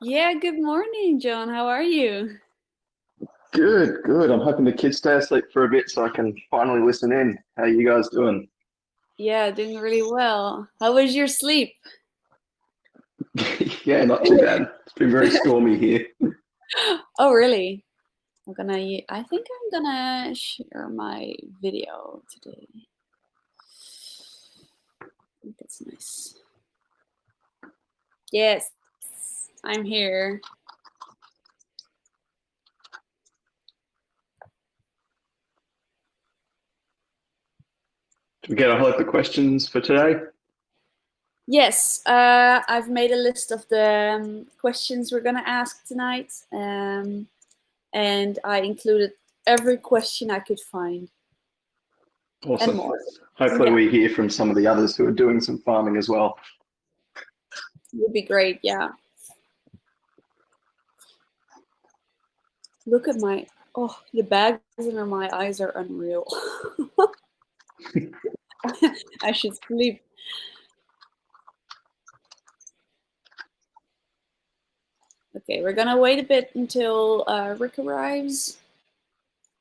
Yeah, good morning, John. How are you? Good, good. I'm hoping the kids stay asleep for a bit so I can finally listen in. How you guys doing? Yeah, doing really well. How was your sleep? Yeah, not too bad. It's been very stormy here. Oh, really? I think I'm gonna share my video today. I think that's nice. Yes, I'm here. Do we get a whole heap of questions for today? Yes, I've made a list of the questions we're gonna ask tonight, and I included every question I could find and Awesome. more. Hopefully Yeah, we hear from some of the others who are doing some farming as well. would be great. Yeah. Look at the bags under my eyes are unreal. I should sleep. Okay, we're gonna wait a bit until Rick arrives.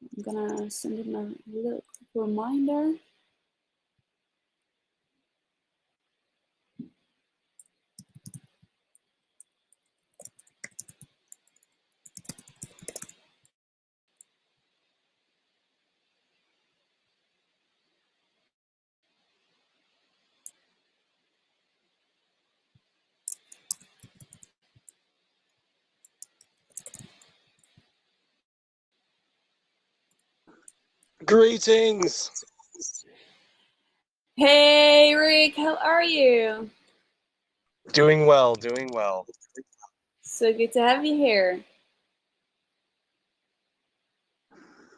I'm gonna send him a little reminder. Greetings. Hey, Rick, how are you? Doing well, doing well. So good to have you here.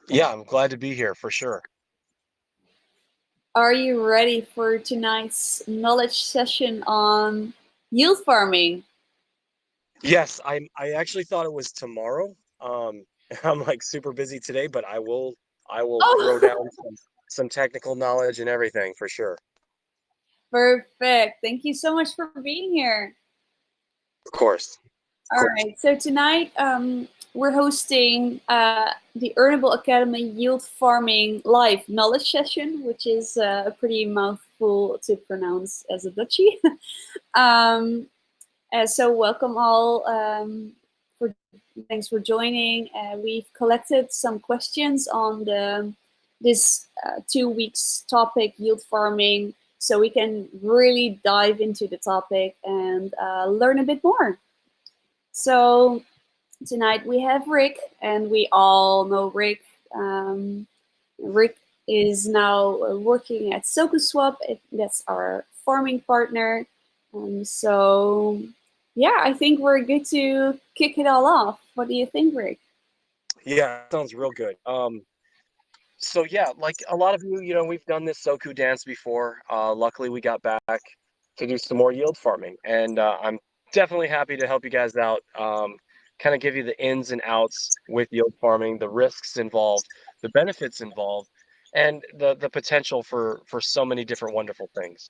Yeah, I'm glad to be here for sure. Are you ready for tonight's knowledge session on yield farming? Yes, I actually thought it was tomorrow. I'm like super busy today, but I will throw Oh, down some technical knowledge and everything for sure. perfect. Thank you so much for being here. Of course. All right, so tonight we're hosting the Earnable Academy Yield Farming Live Knowledge Session, which is a pretty mouthful to pronounce as a Dutchie. um, so welcome all. For Thanks for joining. We've collected some questions on this 2 weeks topic, yield farming, so we can really dive into the topic and learn a bit more. So tonight we have Rick, and we all know Rick. Rick is now working at SokuSwap. That's our farming partner. So, yeah, I think we're good to kick it all off. What do you think, Rick? Yeah, sounds real good. So yeah, like a lot of you, we've done this Soku dance before. Luckily we got back to do some more yield farming, and I'm definitely happy to help you guys out. Kind of give you the ins and outs with yield farming, the risks involved, the benefits involved, and the potential for so many different wonderful things.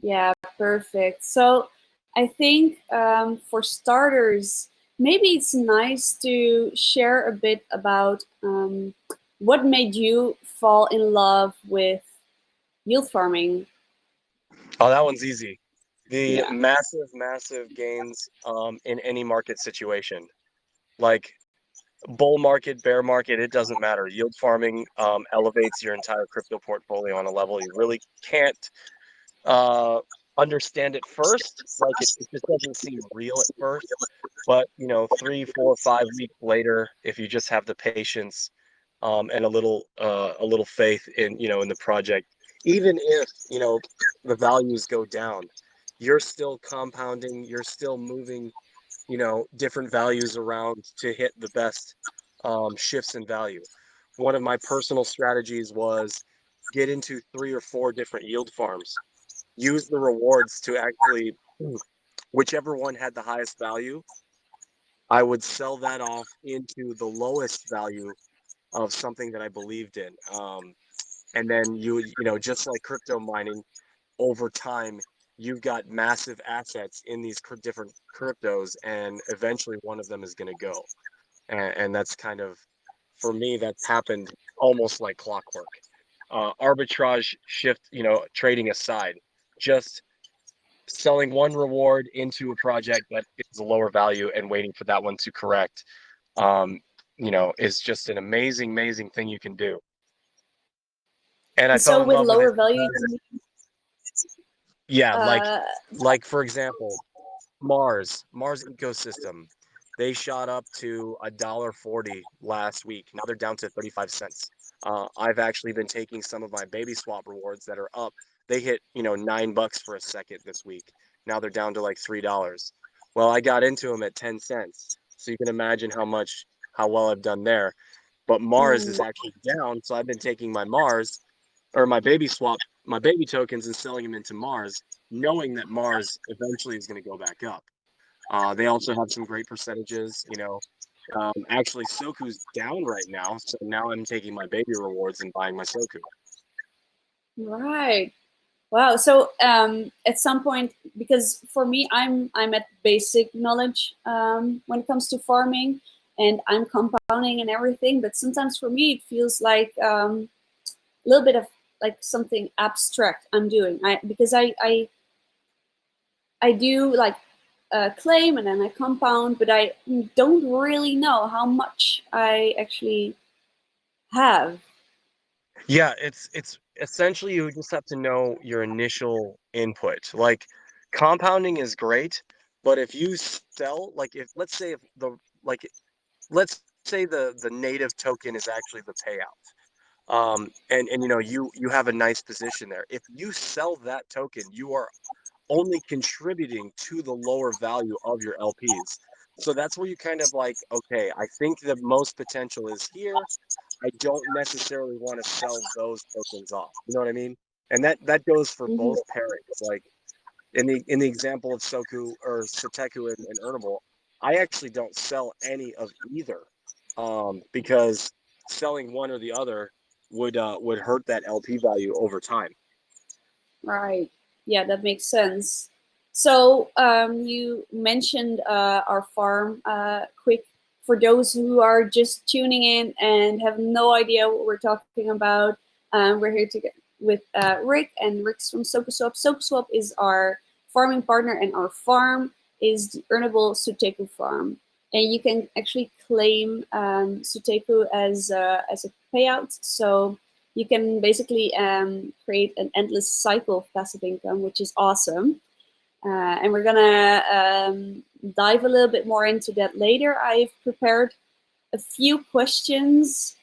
Yeah, perfect. So, I think for starters, maybe it's nice to share a bit about what made you fall in love with yield farming. Oh, that one's easy. The Yeah. massive, massive gains in any market situation, like bull market, bear market, it doesn't matter. Yield farming elevates your entire crypto portfolio on a level you really can't uh, understand at first. Like it just doesn't seem real at first. But 3, 4, 5 weeks later, if you just have the patience and a little faith in the project, even if the values go down, you're still compounding. You're still moving different values around to hit the best shifts in value. One of my personal strategies was get into 3 or 4 different yield farms, use the rewards to actually, whichever one had the highest value, I would sell that off into the lowest value of something that I believed in. And then just like crypto mining, over time, you've got massive assets in these different cryptos, and eventually one of them is going to go. And that's kind of, for me, that's happened almost like clockwork. Arbitrage shift, trading aside, just selling one reward into a project that is a lower value and waiting for that one to correct, is just an amazing thing you can do. And I fell So in with love with it. lower value, Yeah, like for example, Mars ecosystem, they shot up to $1.40 last week. Now they're down to 35 cents. I've actually been taking some of my baby swap rewards that are up. They hit, $9 for a second this week. Now they're down to like $3. Well, I got into them at 10 cents. So you can imagine how well I've done there. But Mars is actually down. So I've been taking my Mars or my baby swap, my baby tokens, and selling them into Mars, knowing that Mars eventually is going to go back up. They also have some great percentages, actually Soku's down right now. So now I'm taking my baby rewards and buying my Soku. right. Wow. So at some point, because for me, I'm at basic knowledge when it comes to farming, and I'm compounding and everything. But sometimes for me, it feels like a little bit of like something abstract I'm doing. Because I do like claim and then I compound, but I don't really know how much I actually have. Yeah, it's essentially you just have to know your initial input. Like compounding is great, but if you sell, like if let's say if the like let's say the native token is actually the payout. And you have a nice position there. If you sell that token, you are only contributing to the lower value of your LPs. So that's where you kind of like, okay, I think the most potential is here. I don't necessarily want to sell those tokens off. You know what I mean? And that goes for Mhm. both pairings. Like in the example of Soku or Suteku and Earnable, I actually don't sell any of either, because selling one or the other would hurt that LP value over time. Right. Yeah, that makes sense. So you mentioned our farm. Quick, for those who are just tuning in and have no idea what we're talking about, we're here with Rick, and Rick's from SokuSwap. SokuSwap is our farming partner, and our farm is the Earnable Suteku farm. And you can actually claim Suteku as a payout. So you can basically create an endless cycle of passive income, which is awesome. And we're gonna dive a little bit more into that later. I've prepared a few questions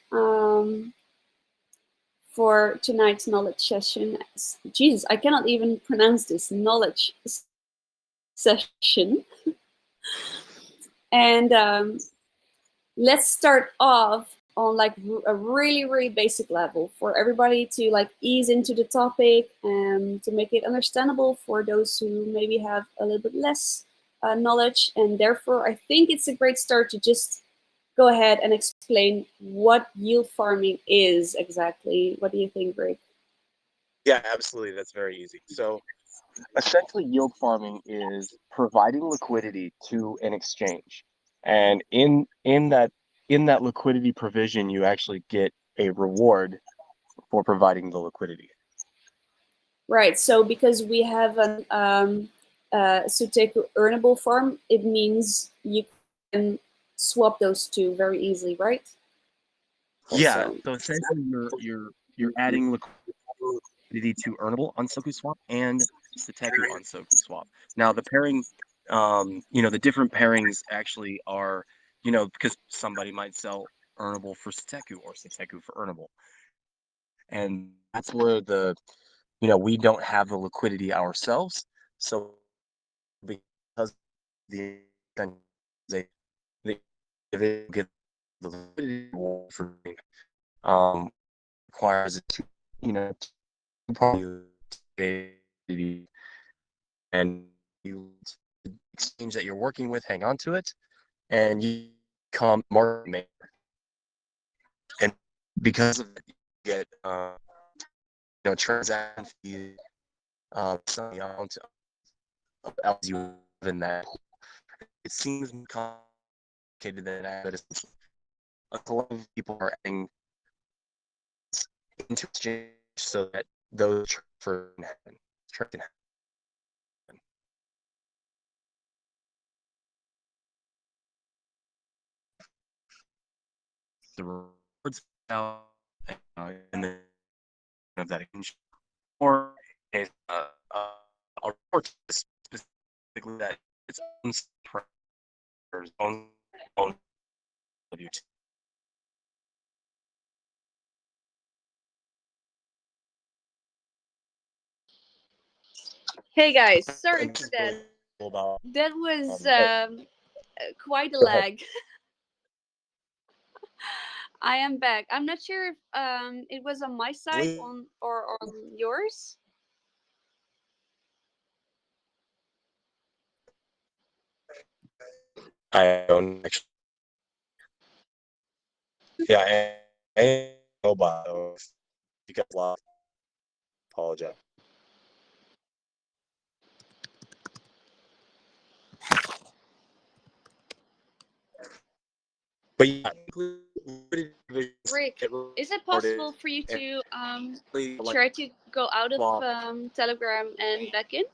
for tonight's knowledge session. Jesus, I cannot even pronounce this, knowledge session. And let's start off on like a really basic level for everybody to like ease into the topic and to make it understandable for those who maybe have a little bit less knowledge. And therefore, I think it's a great start to just go ahead and explain what yield farming is exactly. What do you think, Rick? Yeah, absolutely. That's very easy. So essentially, yield farming is providing liquidity to an exchange, and in that liquidity provision, you actually get a reward for providing the liquidity. Right. So because we have an Suteku earnable farm, it means you can swap those two very easily, right? Yeah. Also. So essentially, you're adding liquidity to Earnable on SokuSwap and Suteku on SokuSwap. Now the pairing, the different pairings actually are, because somebody might sell Earnable for Suteku or Suteku for Earnable, and that's where we don't have the liquidity ourselves. So because the they they get the liquidity for requires it to party and you exchange that you're working with, hang on to it, and you become market maker. And because of it, you get transaction fees, some amount of LPs you have in that pool. It seems more complicated than that, but essentially, a lot of people are adding into exchange so that those transfers can happen. The rewards now, and then of that exchange, or a report specifically that its own view. Hey guys, sorry for that. That was quite a lag. I am back. I'm not sure if it was on my side or on yours. I don't actually. Yeah, I mobile. You guys lost. Apologize. But yeah, Rick, is it possible for you to try to go out of Telegram and back in?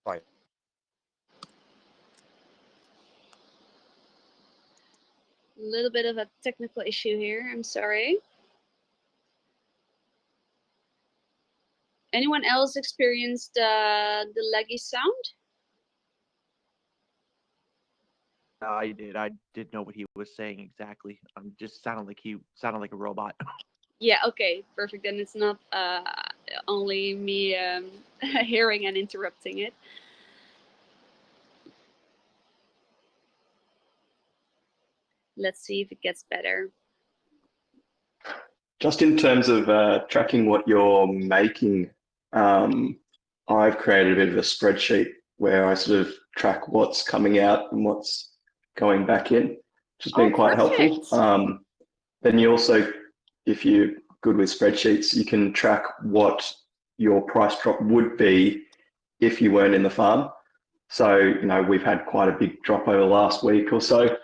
Fine. A little bit of a technical issue here. I'm sorry. Anyone else experienced the laggy sound? I did. I didn't know what he was saying exactly. Just sounded like a robot. Yeah. Okay. Perfect. Then it's not only me hearing and interrupting it. Let's see if it gets better. Just in terms of tracking what you're making, I've created a bit of a spreadsheet where I sort of track what's coming out and what's going back in, which has been quite helpful. Then you also, if you're good with spreadsheets, you can track what your price drop would be if you weren't in the farm. So, you know, we've had quite a big drop over the last week or so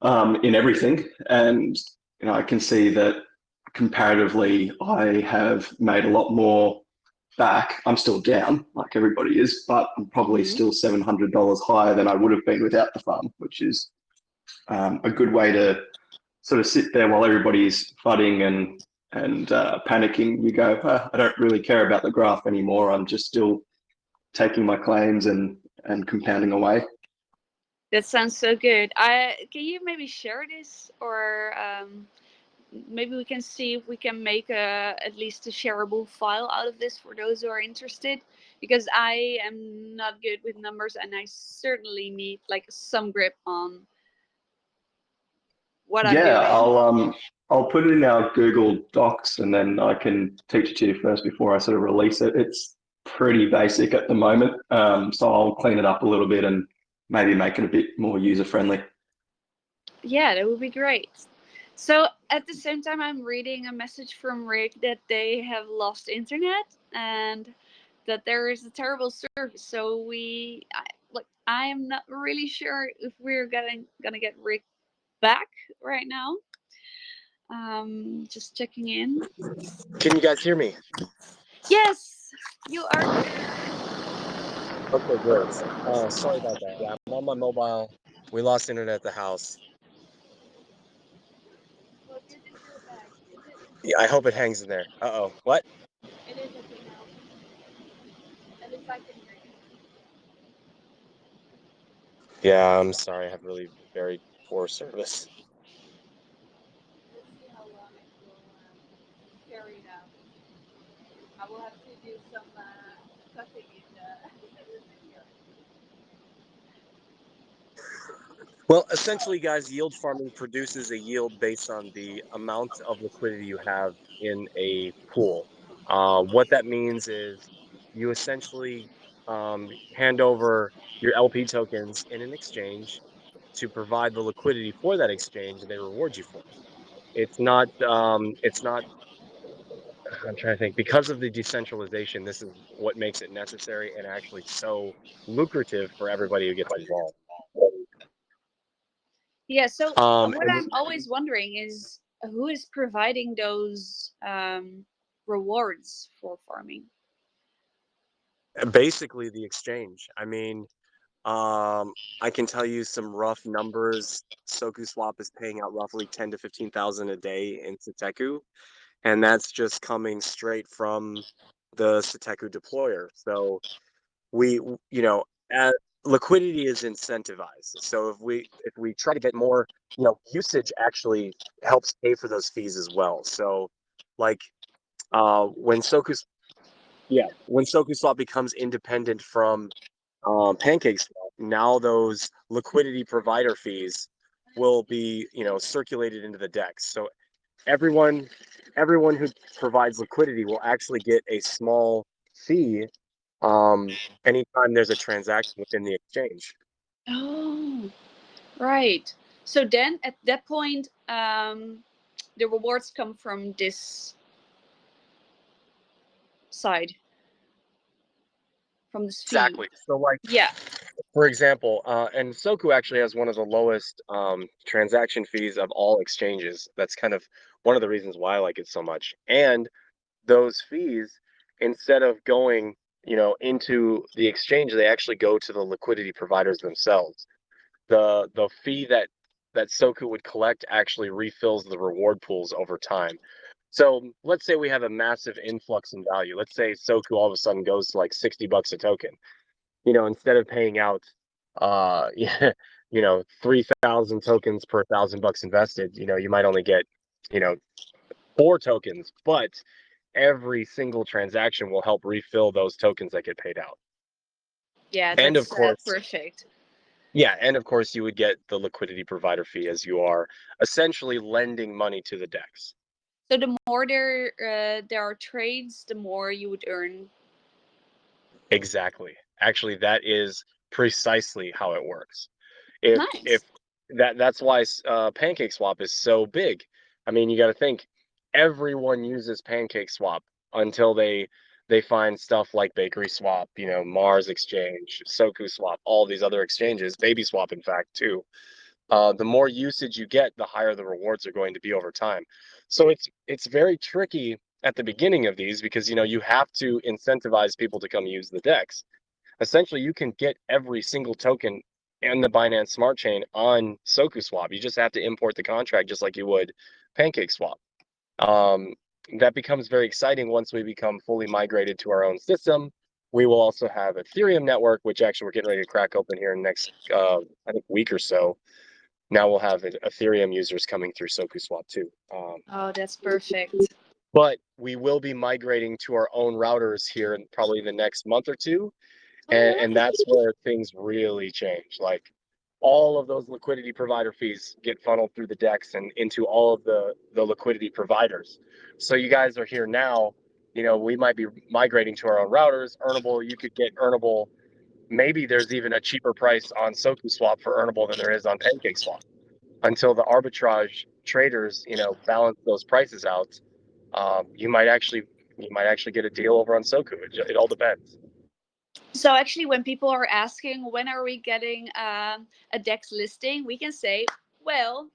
in everything. And, you know, I can see that comparatively, I have made a lot more back. I'm still down, like everybody is, but I'm probably still $700 higher than I would have been without the farm, which is a good way to sort of sit there while everybody's FUDing and panicking. You go, I don't really care about the graph anymore. I'm just still taking my claims and compounding away. That sounds so good. Can you maybe share this, or maybe we can see if we can make at least a shareable file out of this for those who are interested, because I am not good with numbers and I certainly need like some grip on what I'm doing. Yeah, I'll put it in our Google Docs and then I can teach it to you first before I sort of release it. It's pretty basic at the moment, so I'll clean it up a little bit and maybe make it a bit more user-friendly. Yeah, that would be great. So at the same time, I'm reading a message from Rick that they have lost internet and that there is a terrible service. So I am not really sure if we're gonna get Rick back right now. Just checking in. Can you guys hear me? Yes, you are. Okay, great. Sorry about that. Yeah, I'm on my mobile. We lost internet at the house. Well, good that you're back. Yeah, I hope it hangs in there. Uh-oh. What? It is okay now. At least I can hear you. Yeah, I'm sorry. I have really very poor service. Let's see how long it will carry it out. I will have to do some cutting in the video. Well, essentially, guys, yield farming produces a yield based on the amount of liquidity you have in a pool. What that means is you essentially hand over your LP tokens in an exchange to provide the liquidity for that exchange, and they reward you for it. It's not I'm trying to think. Because of the decentralization, this is what makes it necessary and actually so lucrative for everybody who gets involved. Yeah. So what And I'm always wondering is who is providing those rewards for farming? basically the exchange. I mean, I can tell you some rough numbers. SokuSwap is paying out roughly 10 to 15,000 a day in Suteku, and that's just coming straight from the Suteku deployer. So we, you know, liquidity is incentivized. So if we try to get more, usage actually helps pay for those fees as well. So, like, when SokuSwap becomes independent from PancakeSwap, now those liquidity provider fees will be, circulated into the DEX. So everyone who provides liquidity will actually get a small fee anytime there's a transaction within the exchange. Oh, right. So then at that point, the rewards come from this side, from this fee. Exactly. So, like, Yeah. for example, and Soku actually has one of the lowest transaction fees of all exchanges. That's kind of one of the reasons why I like it so much. And those fees, instead of going, into the exchange, they actually go to the liquidity providers themselves. The fee that Soku would collect actually refills the reward pools over time. So let's say we have a massive influx in value. Let's say Soku all of a sudden goes to like $60 a token. Instead of paying out, yeah, 3,000 tokens per $1,000 invested, you might only get, you know, 4 tokens, but every single transaction will help refill those tokens that get paid out. Yeah, And of that's course, perfect. yeah, and of course you would get the liquidity provider fee as you are essentially lending money to the DEX. So the more there are trades, the more you would earn. Exactly. Actually, that is precisely how it works. If Nice. that's why PancakeSwap is so big. I mean, you got to think everyone uses PancakeSwap until they find stuff like Bakery Swap, Mars Exchange, SokuSwap, all these other exchanges, Baby Swap, in fact, too. The more usage you get, the higher the rewards are going to be over time. So it's very tricky at the beginning of these because you have to incentivize people to come use the DEX. Essentially, you can get every single token and the Binance Smart Chain on SokuSwap. You just have to import the contract just like you would PancakeSwap. That becomes very exciting once we become fully migrated to our own system. We will also have Ethereum network, which actually we're getting ready to crack open here in the next, I think, week or so. Now we'll have Ethereum users coming through SokuSwap too. Oh, that's perfect. But we will be migrating to our own routers here in probably the next month or two. And that's where things really change. Like all of those liquidity provider fees get funneled through the DEX and into all of the liquidity providers. So you guys are here now. We might be migrating to our own routers. Earnable, you could get Earnable. Maybe there's even a cheaper price on SokuSwap for Earnable than there is on PancakeSwap. Until the arbitrage traders, balance those prices out, you might actually get a deal over on Soku. It all depends. So actually, when people are asking when are we getting a DEX listing, we can say, well,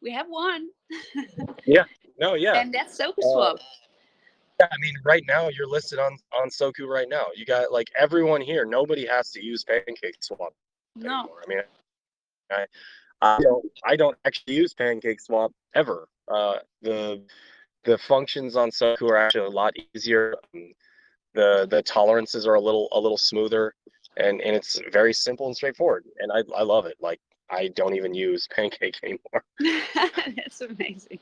we have one. Yeah. No. Yeah. And that's SokuSwap. Yeah, I mean, right now you're listed on Soku right now. You got like everyone here. Nobody has to use PancakeSwap No. anymore. I mean, I don't actually use PancakeSwap ever. The functions on Soku are actually a lot easier. The tolerances are a little smoother, and it's very simple and straightforward. And I love it. Like I don't even use Pancake anymore. That's amazing.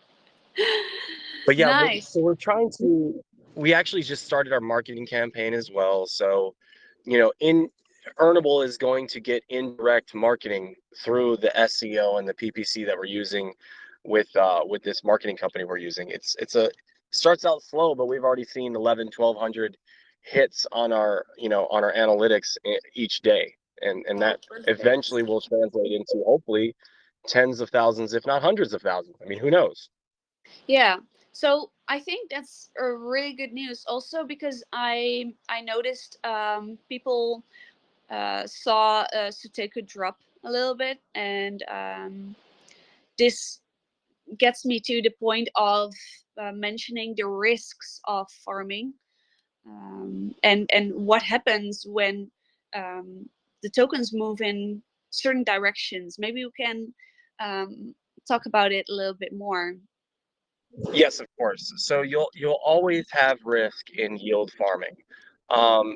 But yeah, Nice. we're trying to. We actually just started our marketing campaign as well. So, in Earnable is going to get indirect marketing through the SEO and the PPC that we're using with this marketing company we're using. Starts out slow, but we've already seen 1,100 hits on our on our analytics each day, and that Perfect. eventually will translate into hopefully tens of thousands, if not hundreds of thousands. I mean, who knows? Yeah. So I think that's a really good news. Also because I noticed people saw Suteku drop a little bit, and this gets me to the point of mentioning the risks of farming, and what happens when the tokens move in certain directions. Maybe we can talk about it a little bit more. Yes, of course. So you'll always have risk in yield farming.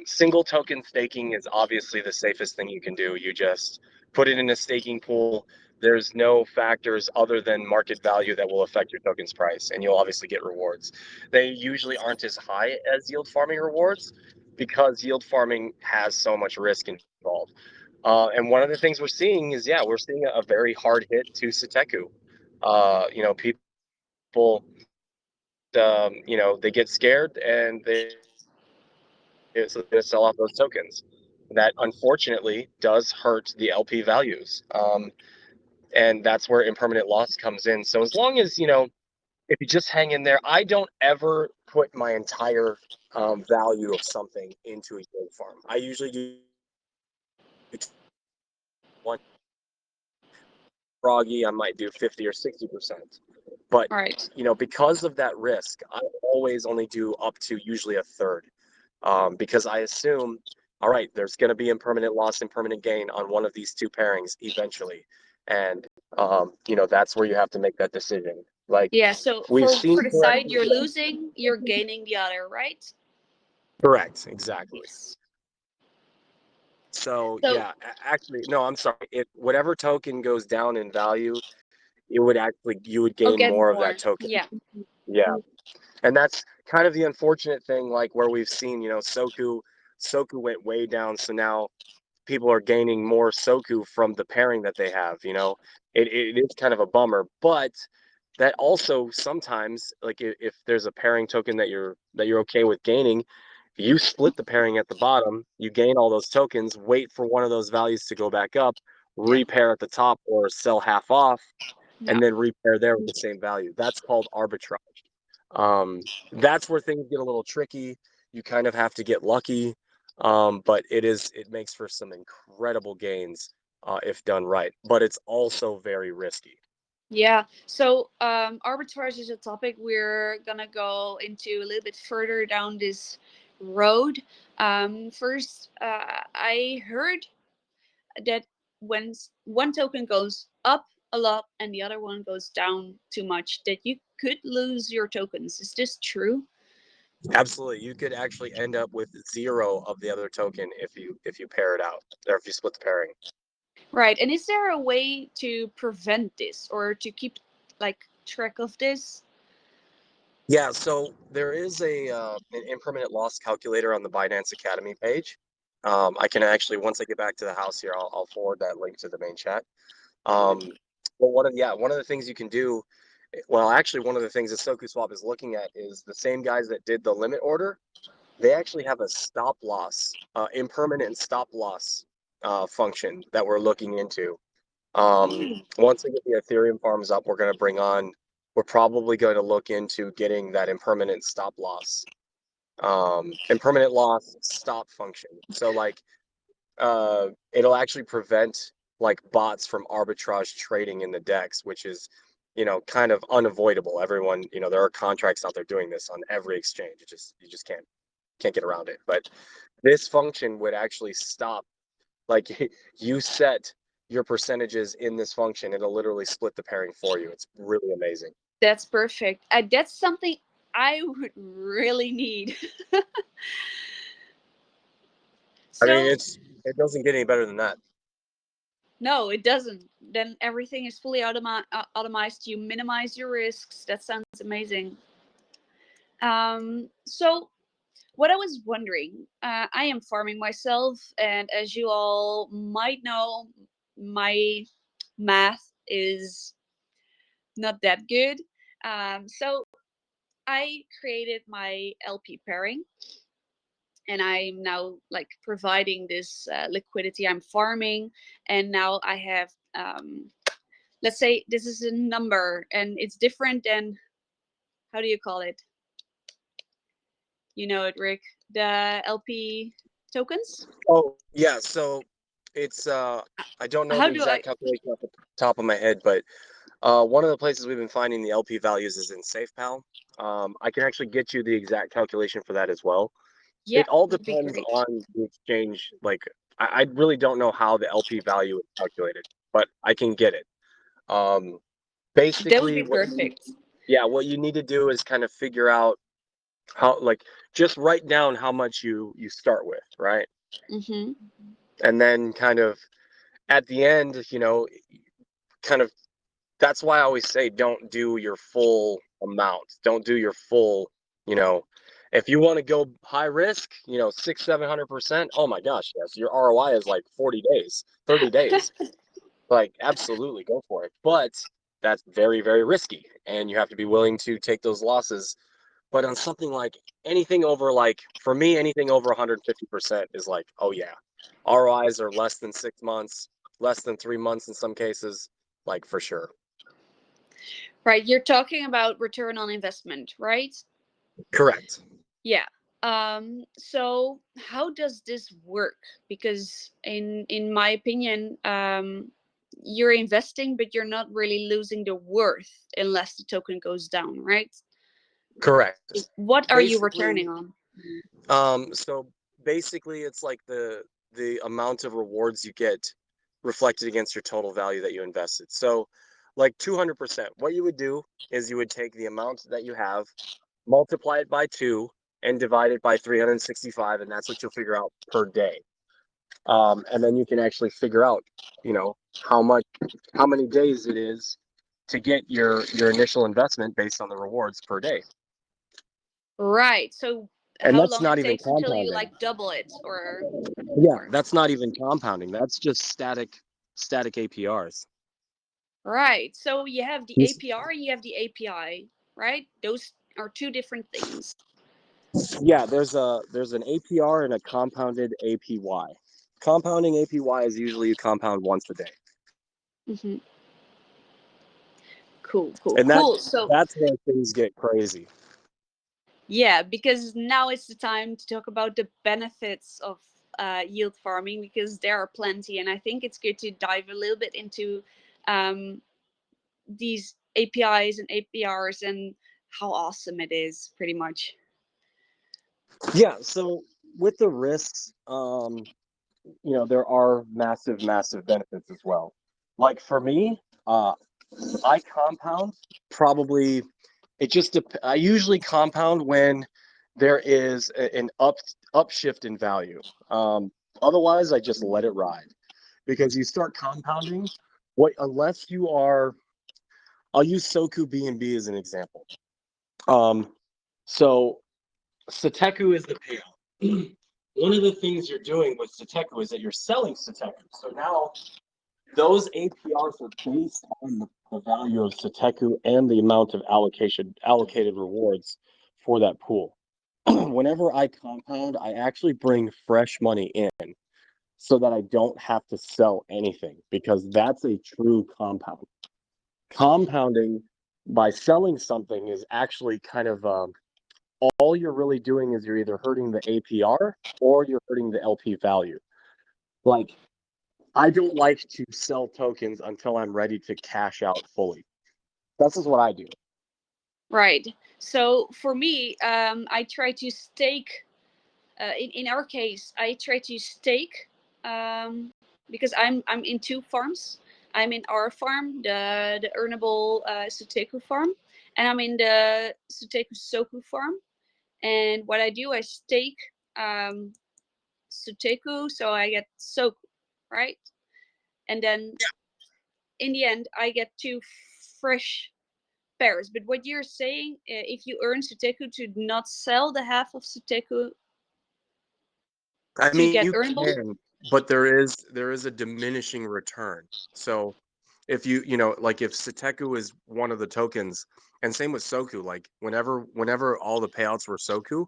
Single token staking is obviously the safest thing you can do. You just put it in a staking pool. There's no factors other than market value that will affect your token's price, and you'll obviously get rewards. They usually aren't as high as yield farming rewards because yield farming has so much risk involved. And one of the things we're seeing is, yeah, we're seeing a very hard hit to Suteku. People, they get scared and it's going to sell off those tokens. That unfortunately does hurt the LP values. And that's where impermanent loss comes in. So as long as, if you just hang in there, I don't ever put my entire value of something into a yield farm. I usually do one froggy, I might do 50 or 60%. But, Right. because of that risk, I always only do up to usually a third. Because I assume, all right, there's going to be impermanent loss, impermanent gain on one of these two pairings eventually. And, that's where you have to make that decision. Like, Yeah, so we've for seen the side corrections. you're losing, you're gaining the other, right? Correct, exactly. Yes. So, So, yeah, actually, no, I'm sorry. If whatever token goes down in value, you would I'll gain get more of that more. token. Yeah. Yeah. And that's kind of the unfortunate thing, like where we've seen, Soku went way down. So now people are gaining more Soku from the pairing that they have, it is kind of a bummer, but that also sometimes, like if there's a pairing token that you're okay with gaining, you split the pairing at the bottom, you gain all those tokens, wait for one of those values to go back up, Yeah. repair at the top or sell half off, Yeah. and then repair there with the same value. That's called arbitrage. That's where things get a little tricky. You kind of have to get lucky, but it makes for some incredible gains if done right. But it's also very risky. Yeah. So arbitrage is a topic we're gonna go into a little bit further down this road. First, I heard that when one token goes up a lot and the other one goes down too much, that you could lose your tokens. Is this true? Absolutely, you could actually end up with zero of the other token if you pair it out or if you split the pairing. Right. And is there a way to prevent this or to keep like track of this? Yeah, so there is an impermanent loss calculator on the Binance Academy page. I can actually, once I get back to the house here, I'll forward that link to the main chat. Um, but one of the things you can do, well, actually, one of the things that SokuSwap is looking at is the same guys that did the limit order. They actually have a stop loss, impermanent stop loss function that we're looking into. Once we get the Ethereum farms up, we're probably going to look into getting that impermanent stop loss, impermanent loss stop function. So like, it'll actually prevent like bots from arbitrage trading in the DEX, which is, kind of unavoidable. Everyone, there are contracts out there doing this on every exchange. You just can't get around it. But this function would actually stop, like you set your percentages in this function, it'll literally split the pairing for you. It's really amazing. That's perfect. That's something I would really need. I mean, So, it doesn't get any better than that. no, it doesn't. Then everything is fully automized. You minimize your risks. That sounds amazing. So what I was wondering, I am farming myself, and as you all might know, my math is not that good. So I created my LP pairing, and I'm now like providing this liquidity. I'm farming, and now I have, let's say this is a number, and it's different than how do you call it? You know it, Rick. The LP tokens. Oh yeah, so it's I don't know How the do I? exact calculation off the top of my head, but one of the places we've been finding the LP values is in SafePal. I can actually get you the exact calculation for that as well. Yeah, It all that'd be depends great. on the exchange. Like I really don't know how the LP value is calculated, but I can get it. That would Basically, be perfect. what you need to do is kind of figure out how, like, just write down how much you start with, right? Mm-hmm. And then kind of at the end, kind of that's why I always say don't do your full amount. Don't do your full, if you want to go high risk, 600-700%. Oh my gosh, yes, your ROI is like 40 days, 30 days. Like, absolutely go for it. But that's very, very risky. And you have to be willing to take those losses. But on something like anything over, like, for me, anything over 150% is like, oh yeah. ROIs are less than 6 months, less than 3 months in some cases, like, for sure. Right, you're talking about return on investment, right? Correct. Yeah. So how does this work? Because in my opinion, you're investing, but you're not really losing the worth unless the token goes down, right? Correct. What are you Basically, returning on? So basically it's like the amount of rewards you get reflected against your total value that you invested. So like 200%, what you would do is you would take the amount that you have, multiply it by 2, and divide it by 365, and that's what you'll figure out per day. And then you can actually figure out, how many days it is to get your initial investment based on the rewards per day. Right. So And how that's long it not even takes until you compounding. like double it or Yeah, more? that's not even compounding. That's just static APRs. Right. So you have the Yes. APR and you have the API, right? Those are two different things. Yeah, there's an APR and a compounded APY. Compounding APY is usually you compound once a day. Mm-hmm. Cool. And So that's where things get crazy. yeah, because now it's the time to talk about the benefits of yield farming, because there are plenty, and I think it's good to dive a little bit into these APIs and APRs and how awesome it is, pretty much. Yeah, so with the risks, there are massive benefits as well. Like for me, I compound probably I usually compound when there is an upshift in value. Otherwise I just let it ride, because you start compounding unless you are. I'll use Soku B&B as an example. So Suteku is the payout. One of the things you're doing with Suteku is that you're selling Suteku. So now those APRs are based on the value of Suteku and the amount of allocated rewards for that pool. Whenever I compound, I actually bring fresh money in so that I don't have to sell anything, because that's a true compound. Compounding by selling something is actually kind of all you're really doing is you're either hurting the APR or you're hurting the LP value. Like, I don't like to sell tokens until I'm ready to cash out fully. This is what I do. Right. So for me, I try to stake. In our case, I try to stake because I'm in two farms. I'm in our farm, the Earnable Suteku farm, and I'm in the Suteku Soku farm. And what I do, I stake Suteku, so I get Soku, right? And then in the end, I get two fresh pairs. But what you're saying, if you earn Suteku, to not sell the half of Suteku I to mean, get you earnable? can, but there is a diminishing return. So if like if Suteku is one of the tokens, and same with Soku, like whenever all the payouts were Soku,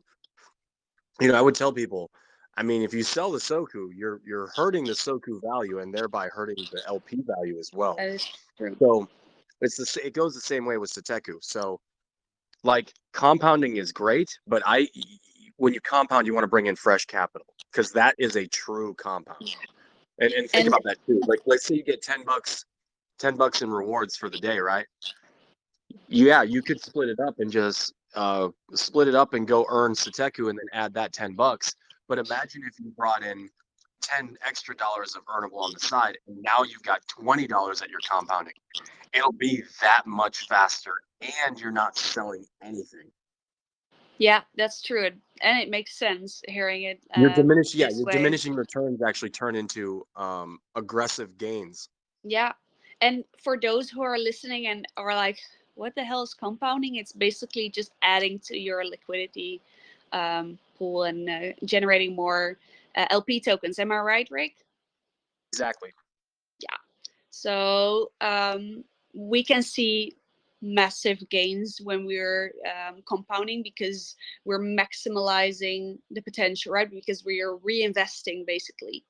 I would tell people, I mean, if you sell the Soku, you're hurting the Soku value and thereby hurting the LP value as well. That is true. So it goes the same way with Suteku. So like compounding is great, but when you compound, you want to bring in fresh capital because that is a true compound. And think And about that too. Like, let's say you get $10 in rewards for the day, right? Yeah, you could split it up and just split it up and go earn Suteku and then add that $10. But imagine if you brought in $10 extra of earnable on the side, and now you've got $20 that you're compounding. It'll be that much faster, and you're not selling anything. yeah, that's true, and it makes sense hearing it. Your This way. diminishing returns actually turn into aggressive gains. Yeah, and for those who are listening and are like, "What the hell is compounding?" It's basically just adding to your liquidity pool and generating more LP tokens. Am I right, Rick? Exactly. Yeah. So we can see massive gains when we're compounding because we're maximizing the potential, right? Because we are reinvesting basically.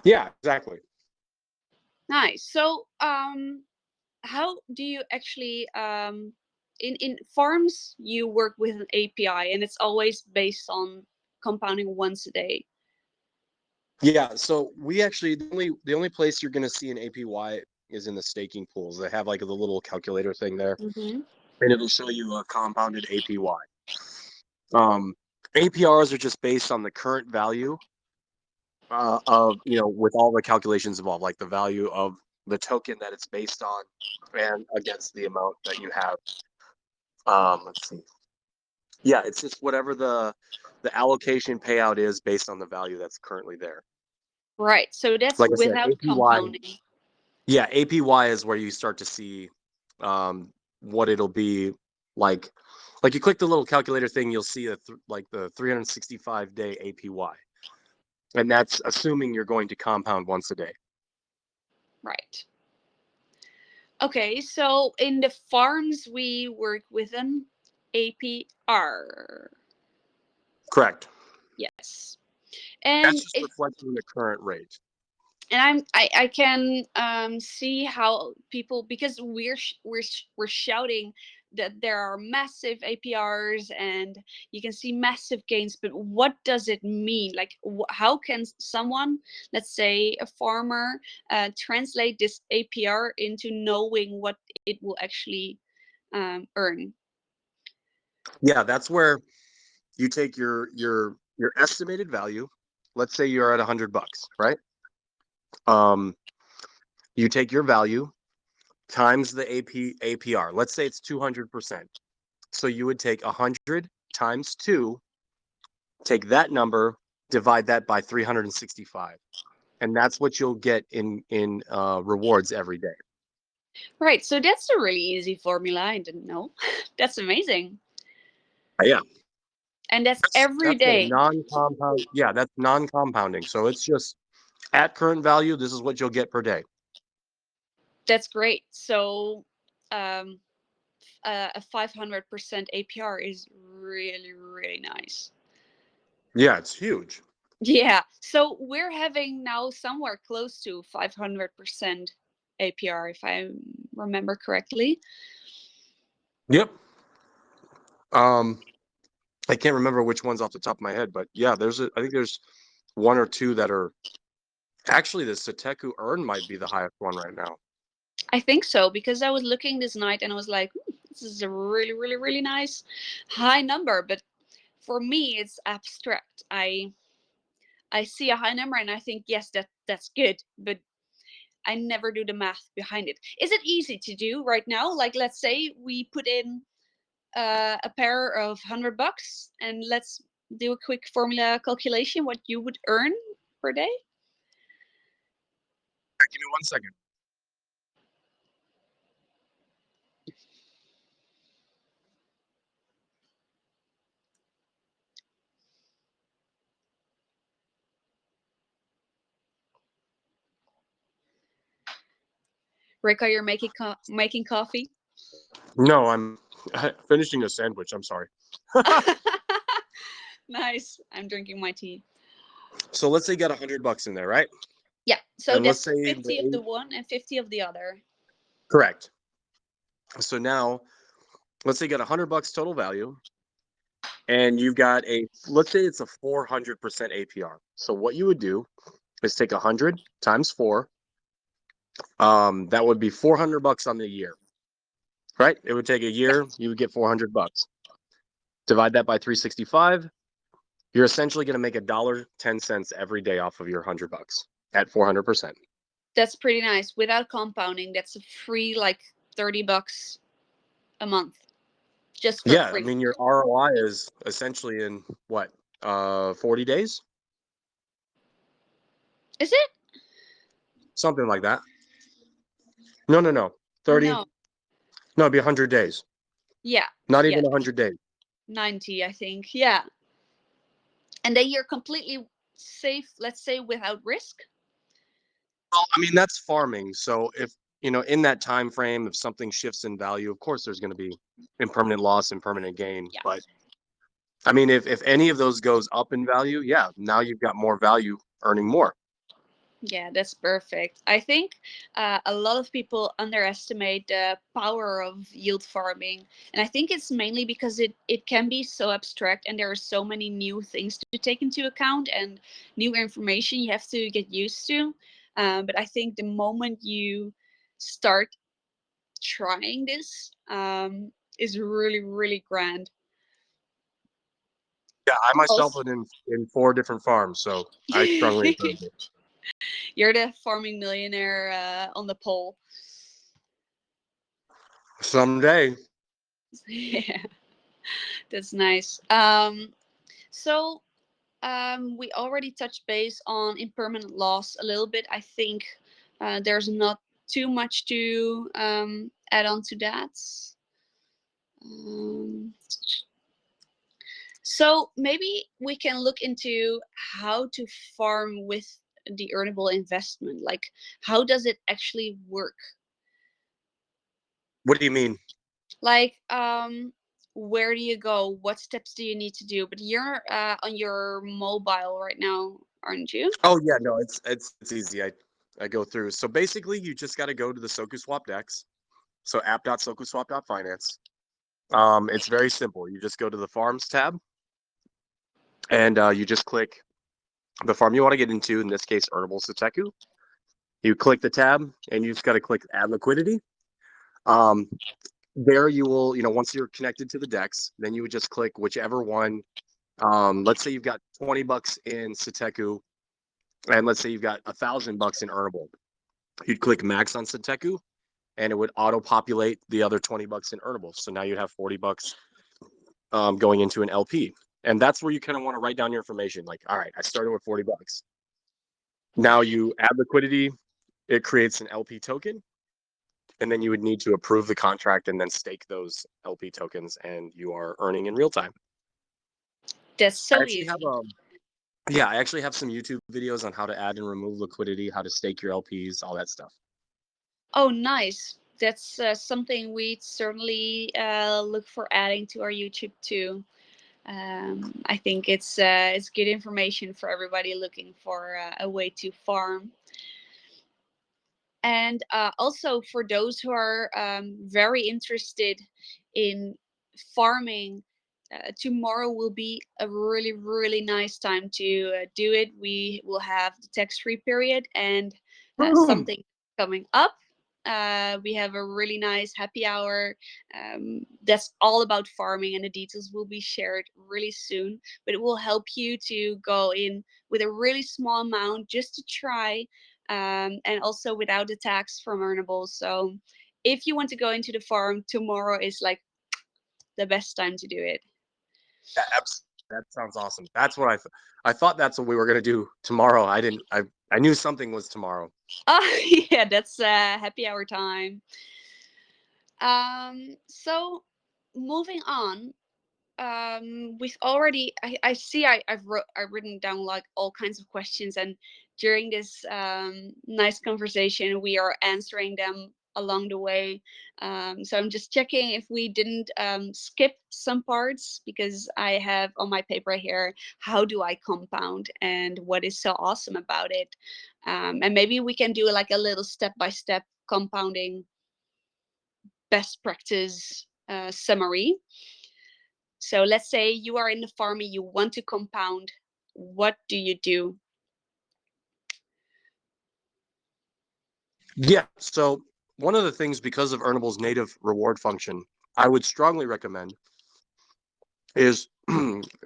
Yeah, exactly. Nice. So how do you actually in farms you work with an API and it's always based on compounding once a day? Yeah, so we actually the only place you're going to see an APY is in the staking pools. They have like the little calculator thing there, Mm-hmm. and it'll show you a compounded APY. APRs are just based on the current value of, with all the calculations involved, like the value of the token that it's based on and against the amount that you have. Let's see. Yeah, it's just whatever the allocation payout is based on the value that's currently there. Right. So that's Like I said, without APY. compounding. Yeah, APY is where you start to see what it'll be like. Like you click the little calculator thing, you'll see like the 365-day APY. And that's assuming you're going to compound once a day. Right. Okay, so in the farms we work with an APR. Correct. Yes. And That's just reflecting the current rate. and I can see how people, because we're shouting that there are massive APRs and you can see massive gains, but what does it mean? Like how can someone, let's say a farmer, translate this APR into knowing what it will actually earn? Yeah, that's where you take your estimated value. Let's say you're at $100, right? You take your value times the APR. Let's say it's 200%. So you would take 100 times 2, take that number, divide that by 365. And that's what you'll get in rewards every day. Right, so that's a really easy formula. I didn't know. That's amazing. Yeah. And that's every day. Non-compound. Yeah, that's non-compounding. So it's just at current value, this is what you'll get per day. That's great. So a 500% APR is really, really nice. Yeah, it's huge. Yeah. So we're having now somewhere close to 500% APR, if I remember correctly. Yep. I can't remember which one's off the top of my head, but yeah, I think there's one or two that are actually the Suteku earn might be the highest one right now. I think so, because I was looking this night and I was like, this is a really, really, really nice high number. But for me, it's abstract. I see a high number and I think, yes, that's good. But I never do the math behind it. Is it easy to do right now? Like, let's say we put in a pair of $100 and let's do a quick formula calculation, what you would earn per day. Give me 1 second. Rika, you're making coffee? No, I'm finishing a sandwich. I'm sorry. Nice. I'm drinking my tea. So let's say you got $100 in there, right? Yeah. So And let's that's say 50 of the one and 50 of the other. Correct. So now let's say you got $100 total value, and you've got let's say it's a 400% APR. So what you would do is take 100 times 4. That would be $400 on the year, right? It would take a year. You would get $400. Divide that by 365. You're essentially going to make $1.10 every day off of your $100 at 400%. That's pretty nice. Without compounding, that's a free like $30 a month, just for Yeah, free. I mean your ROI is essentially in what 40 days, Is it? something like that. No, 30. No. No, it'd be 100 days. Yeah. Not Yeah. even 100 days. 90, I think. Yeah. And then you're completely safe, let's say, without risk. Well, I mean that's farming. So if in that time frame, if something shifts in value, of course there's going to be impermanent loss, impermanent gain. Yeah. But I mean, if any of those goes up in value, yeah, now you've got more value, earning more. Yeah, that's perfect. I think a lot of people underestimate the power of yield farming. And I think it's mainly because it can be so abstract and there are so many new things to take into account and new information you have to get used to. But I think the moment you start trying this is really, really grand. Yeah, I myself Also, am in 4 different farms, so I strongly encourage it. you're the farming millionaire on the pole. Someday. Yeah, that's nice. So we already touched base on impermanent loss a little bit. I think there's not too much to add on to that. So maybe we can look into how to farm with the earnable investment. Like, how does it actually work? What do you mean? Like, where do you go? What steps do you need to do? But you're on your mobile right now, aren't you? Oh yeah, no, it's easy. I go through. So basically, you just got to go to the SokuSwap decks. So app.sokuswap.finance. It's very simple. You just go to the farms tab, and you just click the farm you want to get into. In this case, Earnable Suteku. You click the tab, and you just got to click Add Liquidity. There you will, once you're connected to the DEX, then you would just click whichever one. Let's say you've got $20 in Suteku, and let's say you've got $1,000 in Earnable. You'd click Max on Suteku, and it would auto-populate the other $20 in Earnable. So now you'd have $40 going into an LP. And that's where you kind of want to write down your information. Like, all right, I started with $40. Now you add liquidity, it creates an LP token. And then you would need to approve the contract and then stake those LP tokens, and you are earning in real time. That's so easy. I actually have some YouTube videos on how to add and remove liquidity, how to stake your LPs, all that stuff. Oh, nice. That's something we'd certainly look for adding to our YouTube too. I think it's good information for everybody looking for a way to farm. And also for those who are very interested in farming, tomorrow will be a really, really nice time to do it. We will have the tax-free period and something coming up. We have a really nice happy hour that's all about farming, and the details will be shared really soon. But it will help you to go in with a really small amount just to try, and also without the tax from Earnable. So if you want to go into the farm, tomorrow is like the best time to do it. Yeah, absolutely. That sounds awesome. That's what I thought that's what we were going to do tomorrow. I knew something was tomorrow. Oh, yeah, that's happy hour time. So moving on, we've already I see I've written down like all kinds of questions, and during this nice conversation we are answering them along the way. So I'm just checking if we didn't skip some parts, because I have on my paper here, how do I compound and what is so awesome about it. And maybe we can do like a little step-by-step compounding best practice summary. So let's say you are in the farm and you want to compound. What do you do? Yeah. So one of the things, because of Earnable's native reward function, I would strongly recommend is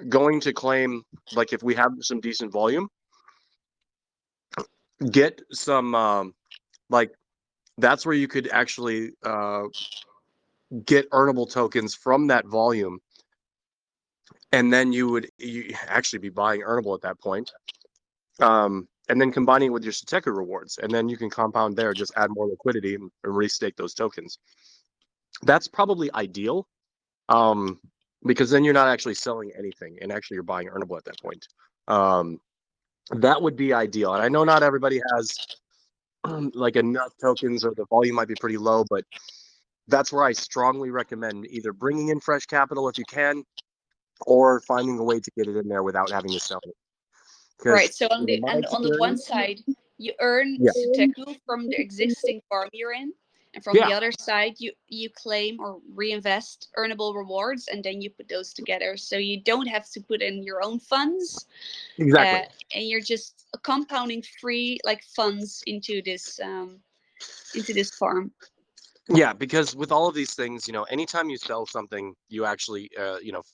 going to claim, like if we have some decent volume, get some, like that's where you could actually get earnable tokens from that volume. And then you actually be buying earnable at that point. And then combining it with your Suteku rewards. And then you can compound there, just add more liquidity and restake those tokens. That's probably ideal. Because then you're not actually selling anything and actually you're buying earnable at that point. That would be ideal. And I know not everybody has like enough tokens, or the volume might be pretty low, but that's where I strongly recommend either bringing in fresh capital if you can, or finding a way to get it in there without having to sell it. Right. So on the one side, you earn Suteku from the existing farm you're in, and from the other side, you claim or reinvest earnable rewards, and then you put those together. So you don't have to put in your own funds. Exactly. And you're just compounding free like funds into this farm. Yeah, because with all of these things, anytime you sell something, you actually,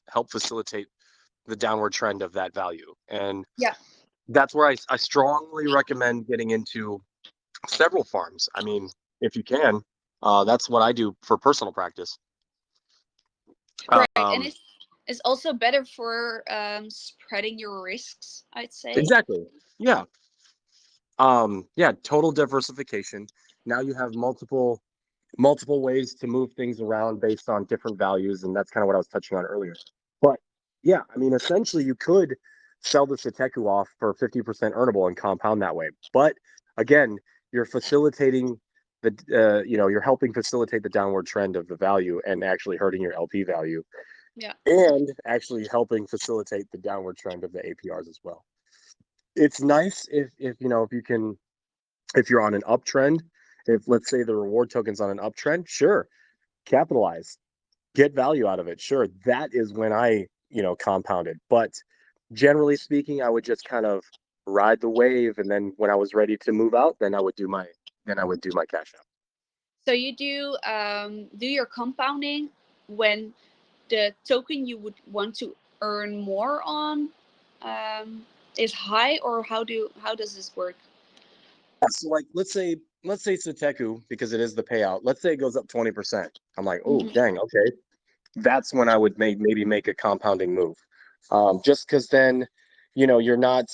help facilitate the downward trend of that value. And that's where I strongly recommend getting into several farms. I mean, if you can, that's what I do for personal practice. Right, and it's also better for spreading your risks, I'd say. Exactly. Yeah. Total diversification. Now you have multiple ways to move things around based on different values, and that's kind of what I was touching on earlier. But yeah, I mean, essentially you could sell the Suteku off for 50% earnable and compound that way. But again, you're facilitating you're helping facilitate the downward trend of the value and actually hurting your LP value. Yeah. And actually helping facilitate the downward trend of the APRs as well. It's nice if you're on an uptrend, if let's say the reward token's on an uptrend, sure, capitalize, get value out of it. Sure, that is when I, compounded. But generally speaking, I would just kind of ride the wave, and then when I was ready to move out, then I would do my cash out. So you do your compounding when the token you would want to earn more on is high, or how does this work? So like let's say Suteku, because it is the payout, let's say it goes up 20%. I'm like, oh dang, okay. That's when I would maybe make a compounding move. Just because then, you're not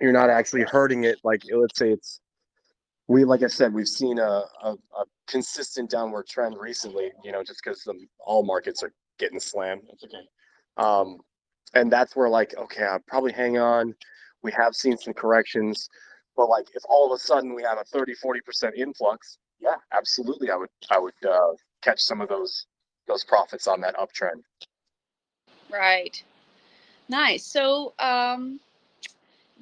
actually hurting it. Like let's say like I said, we've seen a consistent downward trend recently, just because all markets are getting slammed. That's okay. And that's where like, okay, I'll probably hang on. We have seen some corrections, but like if all of a sudden we have a 30-40% influx, yeah, absolutely. I would catch some of those profits on that uptrend. Right. Nice. So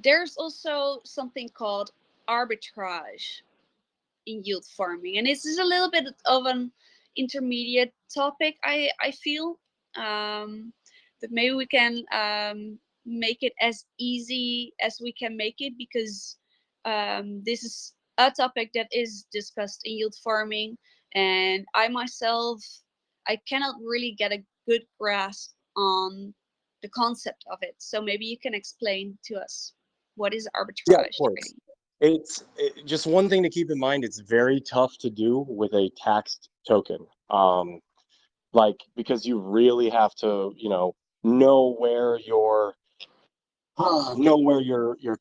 there's also something called arbitrage in yield farming, and this is a little bit of an intermediate topic, I feel, but maybe we can make it as easy as we can make it, because this is a topic that is discussed in yield farming, and I myself, I cannot really get a good grasp on the concept of it. So maybe you can explain to us, what is arbitrage? Yeah, of course. It's just one thing to keep in mind. It's very tough to do with a taxed token, because you really have to, know where your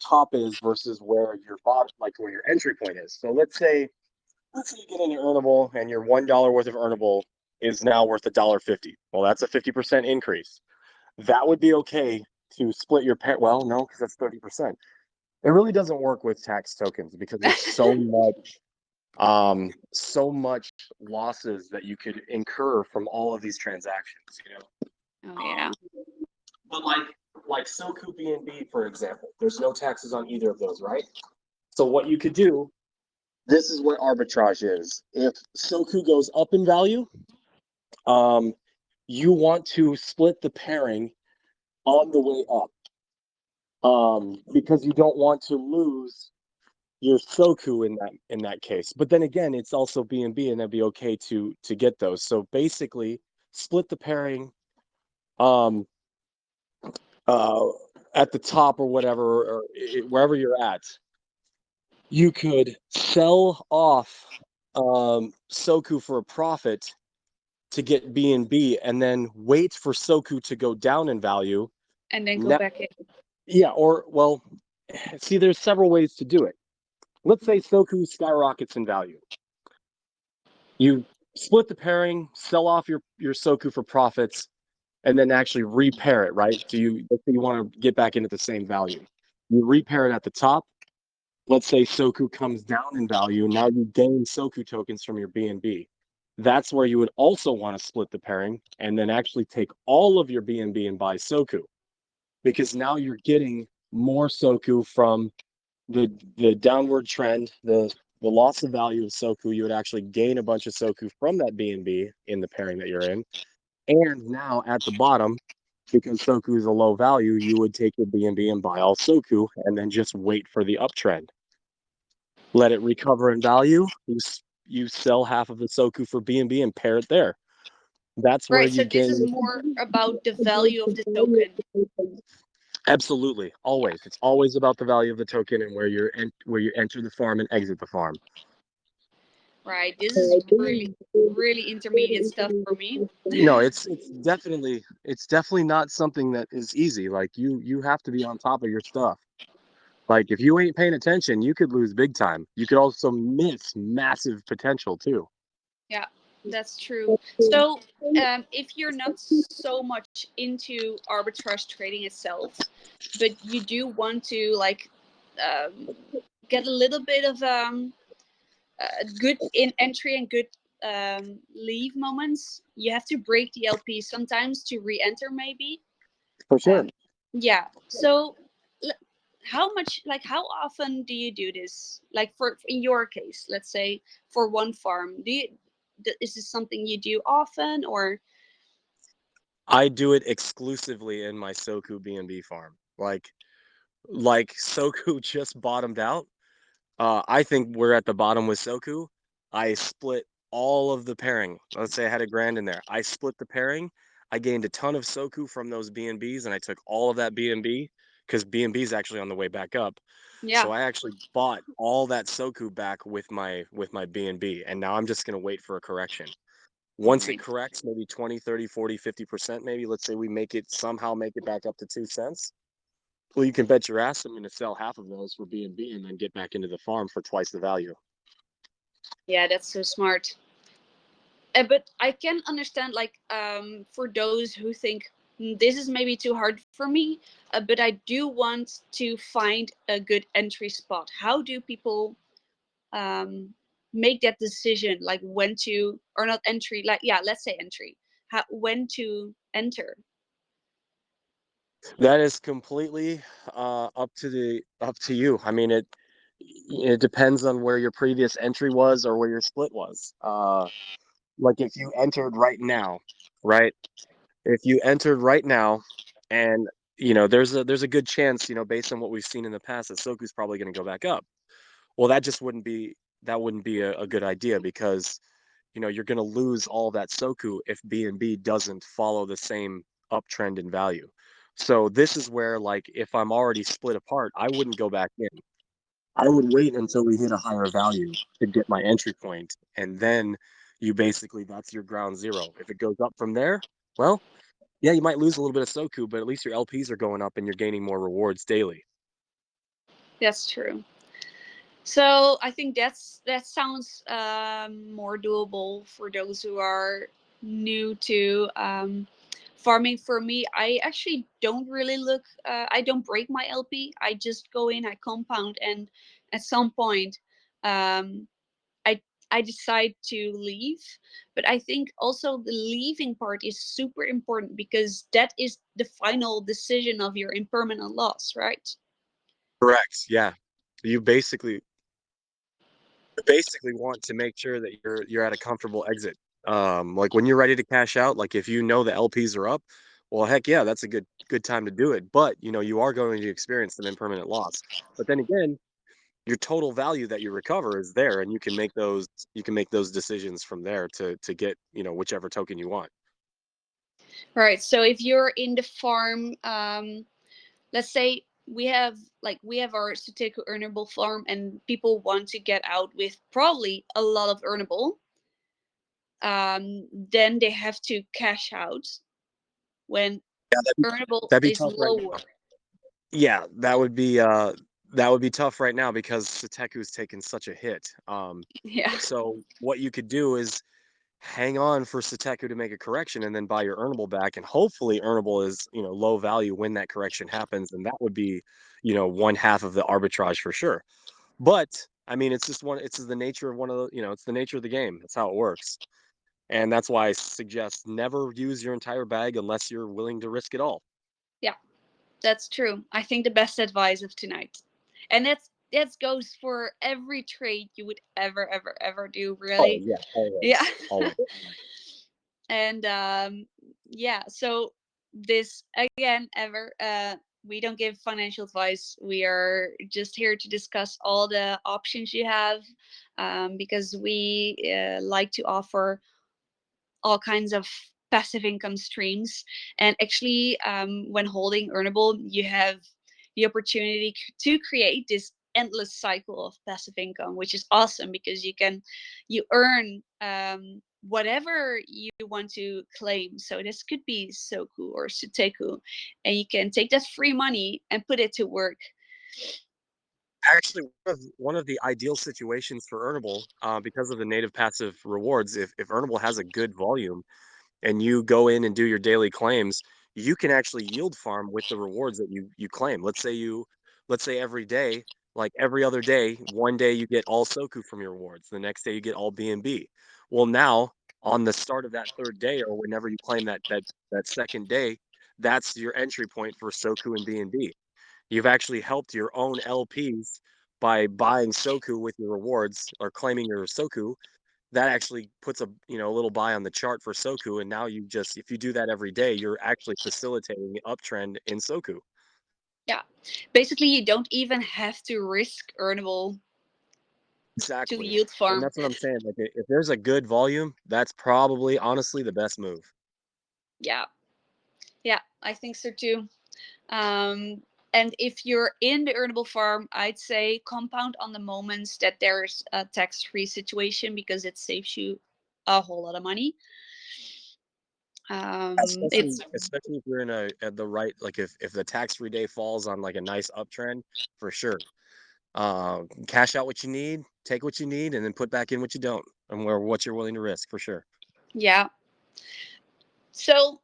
top is versus where your bottom, like where your entry point is. So let's say you get an earnable, and your $1 worth of earnable is now worth $1.50. Well, that's a 50% increase. That would be okay to split your well, no, because that's 30%. It really doesn't work with tax tokens, because there's so much losses that you could incur from all of these transactions, Oh yeah. But like Soku BNB, for example, there's no taxes on either of those, right? So what you could do, this is what arbitrage is. If Soku goes up in value, you want to split the pairing on the way up, because you don't want to lose your Soku in that case. But then again, it's also BNB, and that'd be okay to get those. So basically, split the pairing um, at the top or whatever, or wherever you're at. You could sell off Soku for a profit to get BNB, and then wait for Soku to go down in value. And then go back in. Yeah, or well, see, there's several ways to do it. Let's say Soku skyrockets in value. You split the pairing, sell off your Soku for profits, and then actually repair it, right? So let's say you want to get back into the same value. You repair it at the top. Let's say Soku comes down in value. Now you gain Soku tokens from your BNB. That's where you would also want to split the pairing and then actually take all of your BNB and buy Soku, because now you're getting more Soku from the downward trend, the loss of value of Soku. You would actually gain a bunch of Soku from that BNB in the pairing that you're in. And now at the bottom, because Soku is a low value, you would take your BNB and buy all Soku and then just wait for the uptrend. Let it recover in value. You sell half of the Soku for BNB and pair it there. That's where Right, so you this gain. is more about the value of the token. Absolutely, always. It's always about the value of the token and where you enter the farm and exit the farm. Right, this is really, really intermediate stuff for me. No, it's definitely not something that is easy. Like you have to be on top of your stuff. Like if you ain't paying attention, you could lose big time. You could also miss massive potential too. Yeah, that's true. So if you're not so much into arbitrage trading itself, but you do want to like get a little bit of good in entry and good leave moments, you have to break the LP sometimes to re-enter maybe. For sure. Yeah. So how much, like how often do you do this? Like for in your case, let's say for one farm, is this something you do often, or? I do it exclusively in my Soku BNB farm. Like Soku just bottomed out. I think we're at the bottom with Soku. I split all of the pairing. Let's say I had $1,000 in there. I split the pairing. I gained a ton of Soku from those BNBs, and I took all of that BNB because BNB is actually on the way back up. Yeah. So I actually bought all that Soku back with my BNB, and now I'm just going to wait for a correction. Once it corrects, maybe 20, 30, 40, 50%, maybe, let's say we somehow make it back up to 2 cents. Well, you can bet your ass I'm going to sell half of those for BNB and then get back into the farm for twice the value. Yeah, that's so smart. But I can understand, like, for those who think this is maybe too hard for me, but I do want to find a good entry spot. How do people make that decision, like when to, or not entry, like, yeah, let's say entry, when to enter? That is completely up to you. I mean, it depends on where your previous entry was or where your split was. Like if you entered right now, right? If you entered right now, and there's a good chance, based on what we've seen in the past, that Soku's probably going to go back up. Well, that wouldn't be a good idea, because you're going to lose all that Soku if BNB doesn't follow the same uptrend in value. So this is where, like, if I'm already split apart, I wouldn't go back in. I would wait until we hit a higher value to get my entry point, and then that's your ground zero. If it goes up from there, well, yeah, you might lose a little bit of Soku, but at least your LPs are going up and you're gaining more rewards daily. That's true. So I think that sounds more doable for those who are new to farming. For me, I actually don't really look. I don't break my LP. I just go in, I compound, and at some point, um, I decide to leave. But I think also the leaving part is super important, because that is the final decision of your impermanent loss, right? Correct. Yeah. You basically want to make sure that you're at a comfortable exit. Like when you're ready to cash out, like if you know the LPs are up, well, heck yeah, that's a good time to do it. But you are going to experience some impermanent loss. But then again, your total value that you recover is there, and you can make those decisions from there to get whichever token you want. Right. So if you're in the farm, let's say we have our Suteku earnable farm, and people want to get out with probably a lot of earnable. Then they have to cash out when earnable That'd be is tough right lower. now. Yeah, that would be tough right now because Suteku's taken such a hit. Yeah. So what you could do is hang on for Suteku to make a correction and then buy your earnable back, and hopefully earnable is low value when that correction happens, and that would be one half of the arbitrage for sure. But I mean, it's the nature of it's the nature of the game. That's how it works, and that's why I suggest never use your entire bag unless you're willing to risk it all. Yeah, that's true. I think the best advice of tonight, and that goes for every trade you would ever do, really. Oh yeah, always, Yeah. always. And yeah, so this again, we don't give financial advice. We are just here to discuss all the options you have, because we like to offer all kinds of passive income streams. And actually, when holding Earnable, you have the opportunity to create this endless cycle of passive income, which is awesome because you earn whatever you want to claim. So this could be Soku or Suteku, and you can take that free money and put it to work. Actually, one of the ideal situations for Earnable, because of the native passive rewards, if Earnable has a good volume and you go in and do your daily claims, you can actually yield farm with the rewards that you claim. Let's say every day, like every other day, one day you get all Soku from your rewards, the next day you get all BNB. Well, now on the start of that third day, or whenever you claim that second day, that's your entry point for Soku and BNB. You've actually helped your own LPs by buying Soku with your rewards or claiming your Soku. That actually puts a little buy on the chart for Soku, and now if you do that every day, you're actually facilitating the uptrend in Soku. Yeah, basically you don't even have to risk Earnable to Exactly, yield and farm. that's what I'm saying. Like if there's a good volume, that's probably honestly the best move. Yeah, I think so too. And if you're in the Earnable farm, I'd say compound on the moments that there's a tax-free situation, because it saves you a whole lot of money. It's Especially if you're in at the right, like if the tax-free day falls on like a nice uptrend, for sure. Cash out what you need, take what you need, and then put back in what you don't, and what you're willing to risk, for sure. yeah. So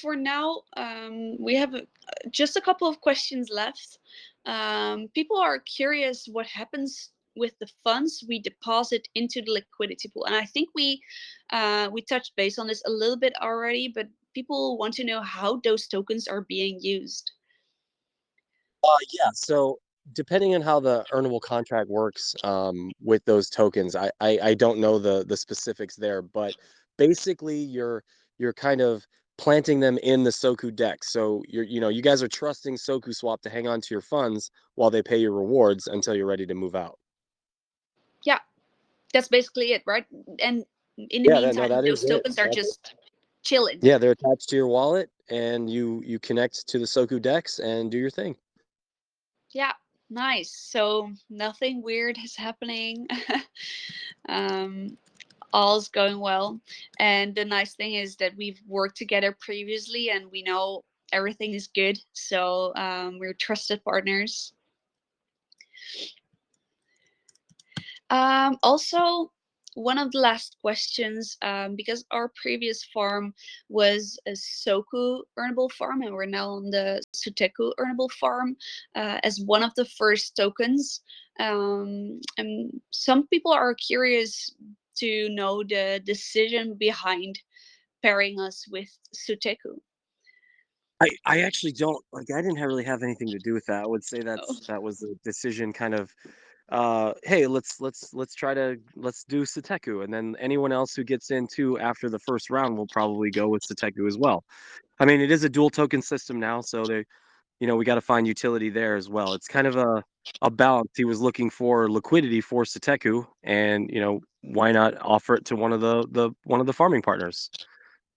for now, we have just a couple of questions left. People are curious what happens with the funds we deposit into the liquidity pool, and I think we touched base on this a little bit already, but people want to know how those tokens are being used. Yeah. So depending on how the earnable contract works with those tokens, I don't know the specifics there, but basically you're kind of planting them in the Soku deck. So you guys are trusting SokuSwap to hang on to your funds while they pay your rewards until you're ready to move out. Yeah, that's basically it, right? And in the Yeah, meantime, that is those it. tokens are just chilling. Yeah, they're attached to your wallet, and you connect to the Soku decks and do your thing. Yeah, nice. So nothing weird is happening. um, all's going well. And the nice thing is that we've worked together previously, and we know everything is good. So we're trusted partners. Also, one of the last questions, because our previous farm was a Soku earnable farm, and we're now on the Suteku earnable farm as one of the first tokens. And some people are curious to know the decision behind pairing us with Suteku. I actually don't like. I didn't really have anything to do with that. I would say Oh. that was a decision kind of hey, let's do Suteku, and then anyone else who gets into after the first round will probably go with Suteku as well. I mean, it is a dual token system now, so we got to find utility there as well. It's kind of a balance. He was looking for liquidity for Suteku, and why not offer it to one of the farming partners?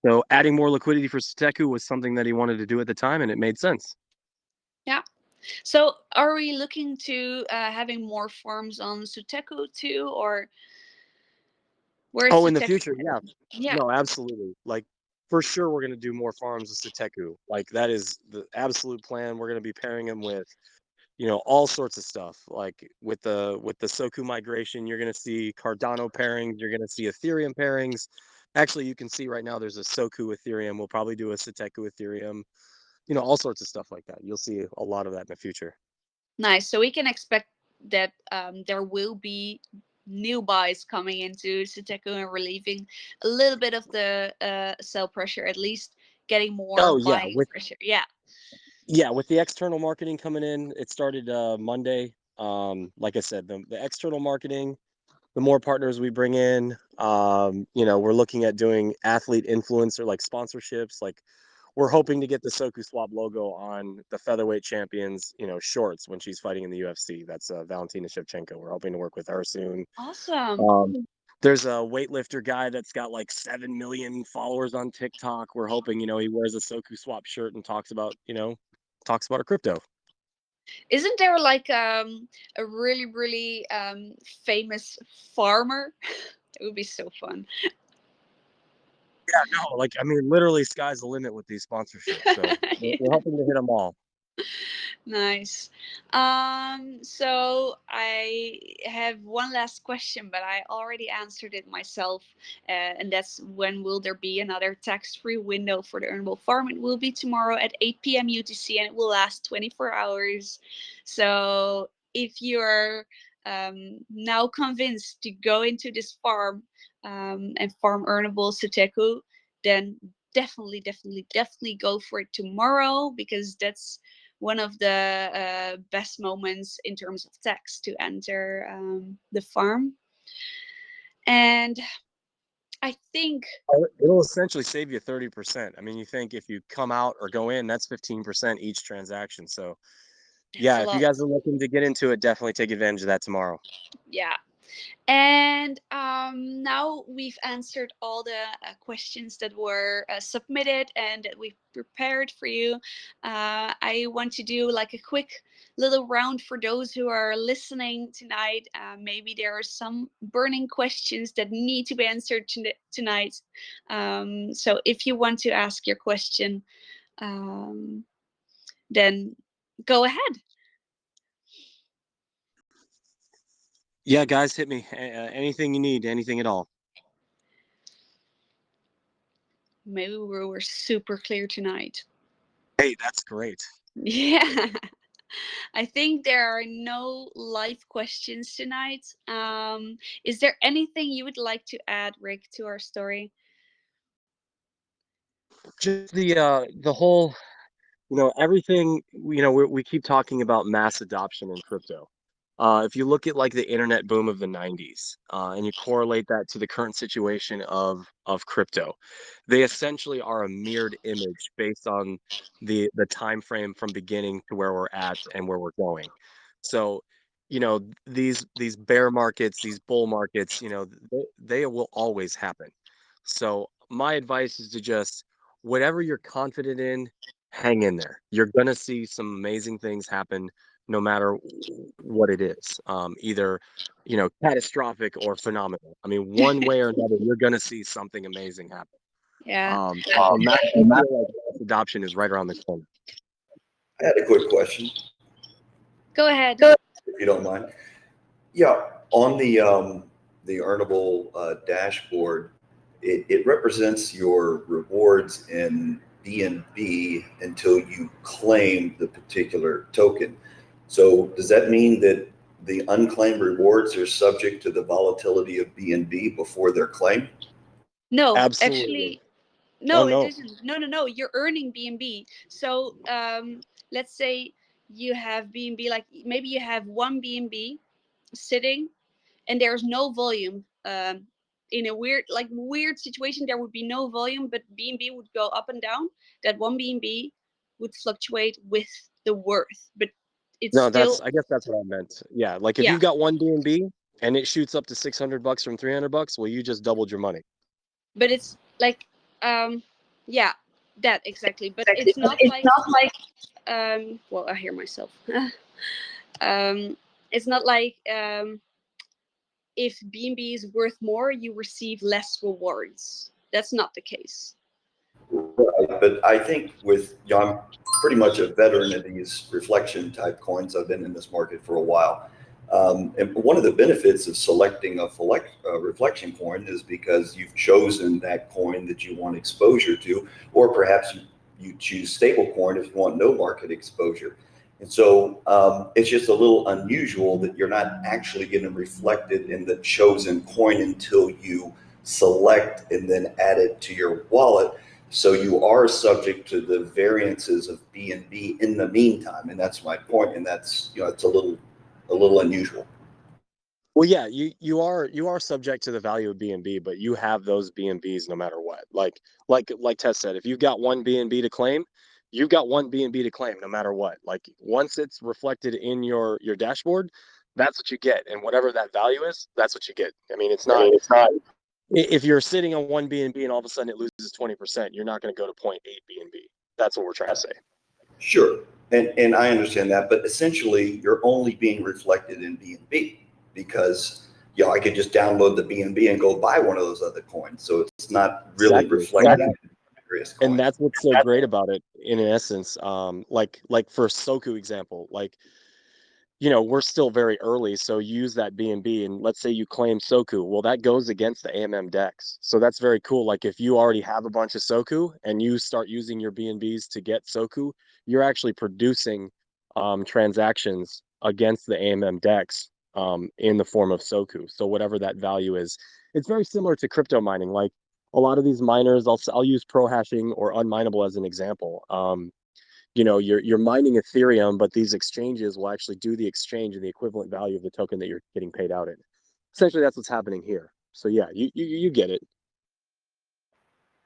So adding more liquidity for Suteku was something that he wanted to do at the time, and it made sense. Yeah. So are we looking to having more farms on Suteku too, or where's Oh, in the Suteku? future, yeah. Yeah. No, absolutely. Like, for sure, we're going to do more farms with Suteku. Like, that is the absolute plan. We're going to be pairing him with, all sorts of stuff. Like with the Soku migration, you're going to see Cardano pairings. You're going to see Ethereum pairings. Actually, you can see right now there's a Soku Ethereum. We'll probably do a Suteku Ethereum. All sorts of stuff like that. You'll see a lot of that in the future. Nice. So we can expect that there will be new buys coming into Suteku and relieving a little bit of the sell pressure, at least getting more Oh yeah, buying pressure. Yeah. Yeah, with the external marketing coming in, it started Monday. Like I said, the external marketing, the more partners we bring in, we're looking at doing athlete influencer like sponsorships. Like, we're hoping to get the SokuSwap logo on the featherweight champions, shorts when she's fighting in the UFC. That's Valentina Shevchenko. We're hoping to work with her soon. Awesome. There's a weightlifter guy that's got like 7 million followers on TikTok. We're hoping, he wears a SokuSwap shirt and talks about our crypto. Isn't there like a really, really famous farmer? It would be so fun. Yeah, no, like, I mean, literally sky's the limit with these sponsorships. So we're hoping to hit them all. Nice. So I have one last question, but I already answered it myself. And that's, when will there be another tax-free window for the earnable farm? It will be tomorrow at 8 p.m. UTC, and it will last 24 hours. So if you're now convinced to go into this farm and farm earnable Suteku, then definitely go for it tomorrow, because that's one of the best moments in terms of tax to enter the farm. And I think it'll essentially save you 30%. I mean, you think if you come out or go in, that's 15% each transaction. So yeah, if you guys are looking to get into it, definitely take advantage of that tomorrow. Yeah. And now we've answered all the questions that were submitted and that we've prepared for you. I want to do like a quick little round for those who are listening tonight. Maybe there are some burning questions that need to be answered tonight. So if you want to ask your question, then go ahead. Yeah, guys, hit me. Anything you need, anything at all. Maybe we were super clear tonight. Hey, that's great. Yeah. I think there are no live questions tonight. Is there anything you would like to add, Rick, to our story? Just the whole, everything, we keep talking about mass adoption in crypto. If you look at like the internet boom of the 90s, and you correlate that to the current situation of crypto, they essentially are a mirrored image based on the time frame from beginning to where we're at and where we're going. So, these bear markets, these bull markets, they will always happen. So my advice is to just, whatever you're confident in, hang in there. You're gonna see some amazing things happen no matter what it is, either catastrophic or phenomenal. I mean, one way or another, you're going to see something amazing happen. Yeah. And I feel like mass adoption is right around the corner. I had a quick question, Go ahead. if you don't mind. Yeah, on the earnable dashboard, it represents your rewards in BNB until you claim the particular token. So does that mean that the unclaimed rewards are subject to the volatility of BNB before they're claimed? No, Absolutely. actually, no, Oh, no. it isn't. No. You're earning BNB. So let's say you have BNB, like maybe you have one BNB, sitting and there's no volume. In a weird situation, there would be no volume, but BNB would go up and down. That one BNB would fluctuate with the worth, but it's No, still, I guess that's what I meant. Yeah, like if yeah. you've got one BNB and it shoots up to $600 from $300, well, you just doubled your money. But it's like, yeah, that exactly. But Exactly. it's not It's like, not like well, I hear myself. It's not like if BNB is worth more, you receive less rewards. That's not the case. Right, but I think I'm pretty much a veteran of these reflection type coins. I've been in this market for a while. And one of the benefits of selecting a reflection coin is because you've chosen that coin that you want exposure to, or perhaps you choose stable coin if you want no market exposure. And so it's just a little unusual that you're not actually getting reflected in the chosen coin until you select and then add it to your wallet. So you are subject to the variances of BNB in the meantime, and that's my point. And that's, it's a little unusual. Well, yeah, you are subject to the value of BNB, but you have those BNBs no matter what. Like Tess said, if you've got one BNB to claim, you've got one BNB to claim no matter what. Like once it's reflected in your dashboard, that's what you get, and whatever that value is, that's what you get. I mean, it's not. If you're sitting on one BNB and all of a sudden it loses 20%, you're not going to go to 0.8 BNB. That's what we're trying to say. Sure, and I understand that, but essentially you're only being reflected in BNB because I could just download the BNB and go buy one of those other coins. So it's not really reflected in various coins. And that's what's so great about it in essence. Like for Soku example, like, we're still very early, so use that BNB and let's say you claim Soku. Well, that goes against the AMM DEX. So that's very cool. Like if you already have a bunch of Soku and you start using your BNBs to get Soku, you're actually producing transactions against the AMM DEX in the form of Soku. So whatever that value is, it's very similar to crypto mining. Like a lot of these miners, I'll use pro hashing or unminable as an example. You're mining Ethereum, but these exchanges will actually do the exchange in the equivalent value of the token that you're getting paid out in. Essentially, that's what's happening here. So yeah, you get it.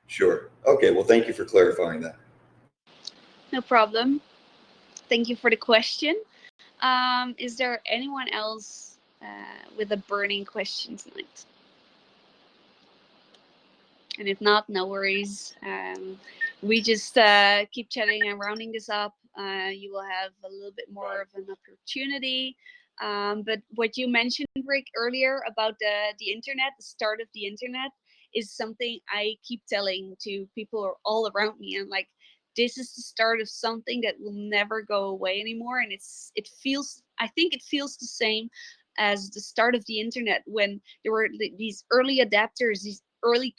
Sure. Okay. Well, thank you for clarifying that. No problem. Thank you for the question. Is there anyone else with a burning question tonight? And if not, no worries. We just keep chatting and rounding this up. You will have a little bit more of an opportunity. But what you mentioned, Rick, earlier about the internet, the start of the internet, is something I keep telling to people all around me. And like, this is the start of something that will never go away anymore. And I think it feels the same as the start of the internet, when there were these early adapters, these early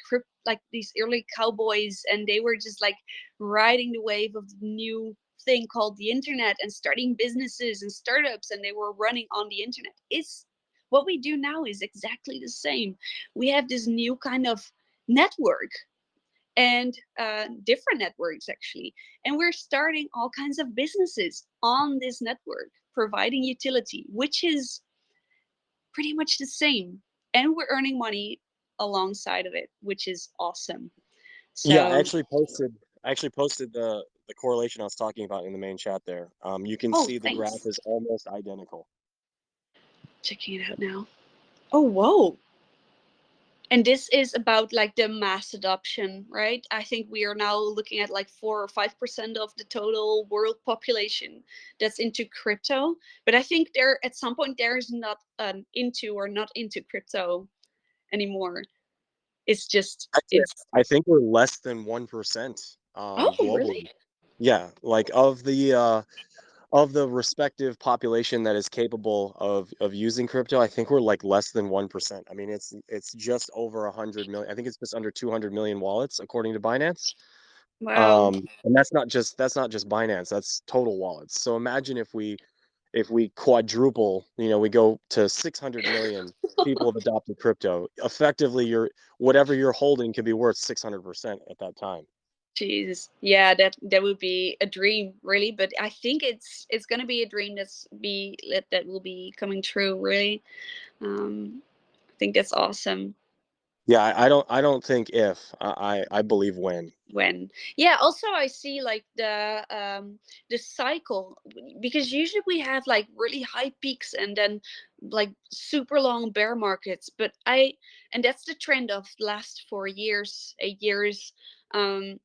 these early cowboys, and they were just like riding the wave of the new thing called the internet and starting businesses and startups, and they were running on the internet. It's what we do now is exactly the same. We have this new kind of network and different networks actually, and we're starting all kinds of businesses on this network providing utility, which is pretty much the same, and we're earning money alongside of it, which is awesome. So Yeah, I actually posted the correlation I was talking about in the main chat there. You can see the graph is almost identical. Checking it out now. Oh, whoa. And this is about like the mass adoption, right? I think we are now looking at like 4 or 5% of the total world population that's into crypto. But I think at some point there's not into or not into crypto anymore. It's just I think we're less than 1% globally. Really? Yeah, like of the respective population that is capable of using crypto, I think we're like less than 1%. I mean, it's just over 100 million. I think it's just under 200 million wallets according to Binance. Wow. And that's not just Binance, that's total wallets. So imagine if we quadruple, we go to 600 million people have adopted crypto. Effectively, whatever you're holding can be worth 600% at that time. Jesus, yeah, that would be a dream, really. But I think it's gonna be a dream that will be coming true, really. I think that's awesome. Yeah, I don't think if, I believe when. When, yeah, also I see like the cycle, because usually we have like really high peaks and then like super long bear markets, and that's the trend of last 4 years, 8 years. And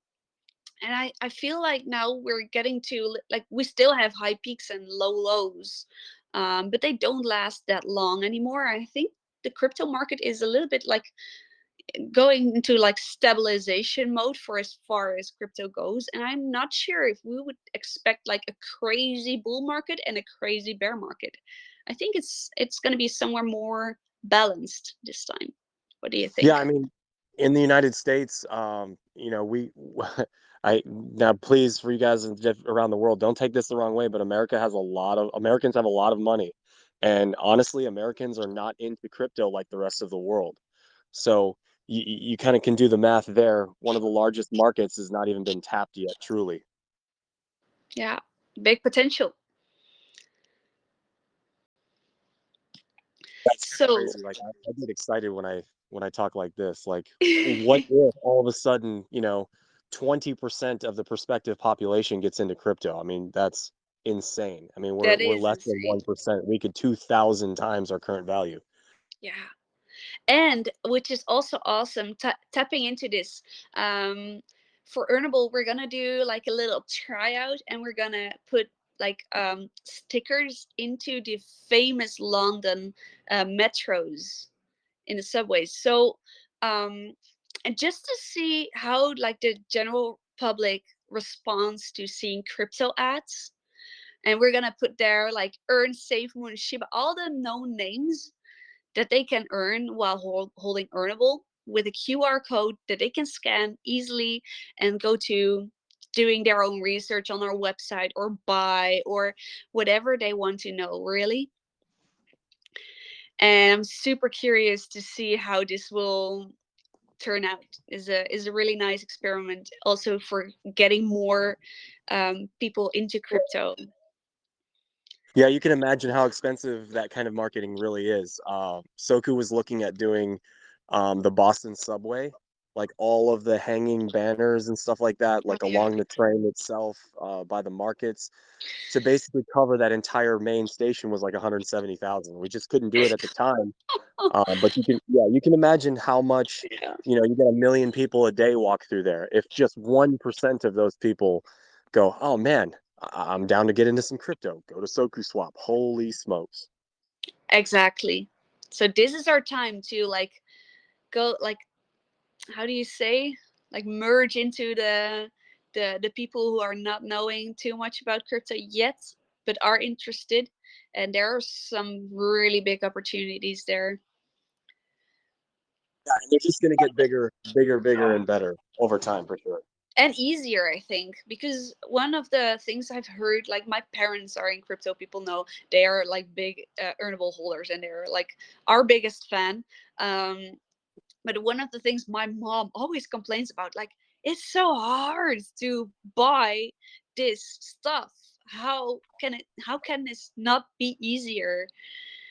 I feel like now we're getting to, like, we still have high peaks and low lows, but they don't last that long anymore. I think the crypto market is a little bit like going into like stabilization mode for as far as crypto goes, and I'm not sure if we would expect like a crazy bull market and a crazy bear market. I think it's going to be somewhere more balanced this time. What do you think? Yeah, I mean, in the United States, we, I now please for you guys around the world, don't take this the wrong way, but Americans have a lot of money, and honestly, Americans are not into crypto like the rest of the world. So you kind of can do the math there. One of the largest markets has not even been tapped yet, truly. Yeah, big potential. That's kind of So crazy. Like I get excited when I talk like this. Like, what if all of a sudden, 20% of the prospective population gets into crypto? I mean, that's insane. I mean, that we're is less than insane. 1%. We could 2,000 times our current value. Yeah, and which is also awesome, tapping into this. For Earnable, we're gonna do like a little tryout, and we're gonna put like stickers into the famous London metros in the subways. So and just to see how like the general public responds to seeing crypto ads, and we're gonna put there like earn, save, moon, Shiba, all the known names that they can earn while holding Earnable, with a QR code that they can scan easily and go to doing their own research on our website or buy or whatever they want to know, really. And I'm super curious to see how this will turn out. Is a really nice experiment also for getting more people into crypto. Yeah, you can imagine how expensive that kind of marketing really is. Soku was looking at doing the Boston subway, like all of the hanging banners and stuff like that, like Yeah. along the train itself, by the markets, to basically cover that entire main station was like 170,000. We just couldn't do it at the time. But you can imagine how much, Yeah. you get 1 million people a day walk through there. If just 1% of those people go, oh man, I'm down to get into some crypto, go to SokuSwap. Holy smokes. Exactly. So this is our time to like go, like, how do you say, like merge into the people who are not knowing too much about crypto yet but are interested, and there are some really big opportunities there. Yeah, and they're just going to get bigger, bigger, bigger, and better over time for sure. And easier, I think, because one of the things I've heard, like my parents are in crypto, people know they are like big Earnable holders, and they're like our biggest fan. But one of the things my mom always complains about, like, it's so hard to buy this stuff. How can this not be easier?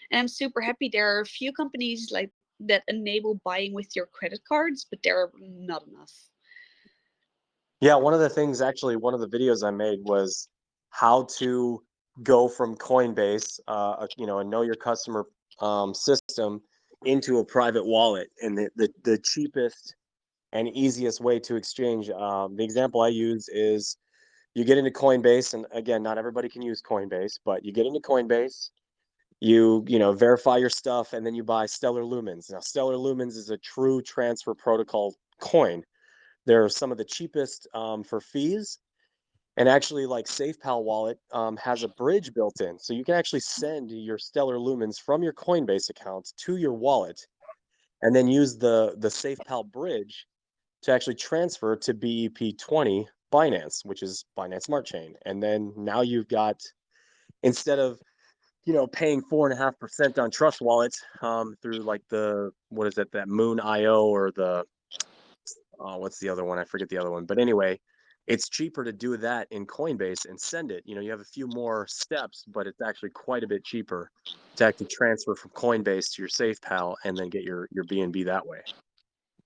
And I'm super happy there are a few companies like that enable buying with your credit cards, but they're not enough. Yeah, one of the things, actually, one of the videos I made was how to go from Coinbase, a know your customer system, into a private wallet, and the cheapest and easiest way to exchange. The example I use is you get into Coinbase, and again, not everybody can use Coinbase, but you get into Coinbase, you verify your stuff, and then you buy Stellar Lumens. Now, Stellar Lumens is a true transfer protocol coin. They're some of the cheapest for fees. And actually, like SafePal wallet has a bridge built in. So you can actually send your Stellar Lumens from your Coinbase account to your wallet, and then use the SafePal bridge to actually transfer to BEP20 Binance, which is Binance Smart Chain. And then now you've got, instead of paying 4.5% on Trust Wallet through like what is it, that Moon IO, or the what's the other one? I forget the other one. But anyway, it's cheaper to do that in Coinbase and send it. You have a few more steps, but it's actually quite a bit cheaper to actually transfer from Coinbase to your SafePal and then get your BNB that way.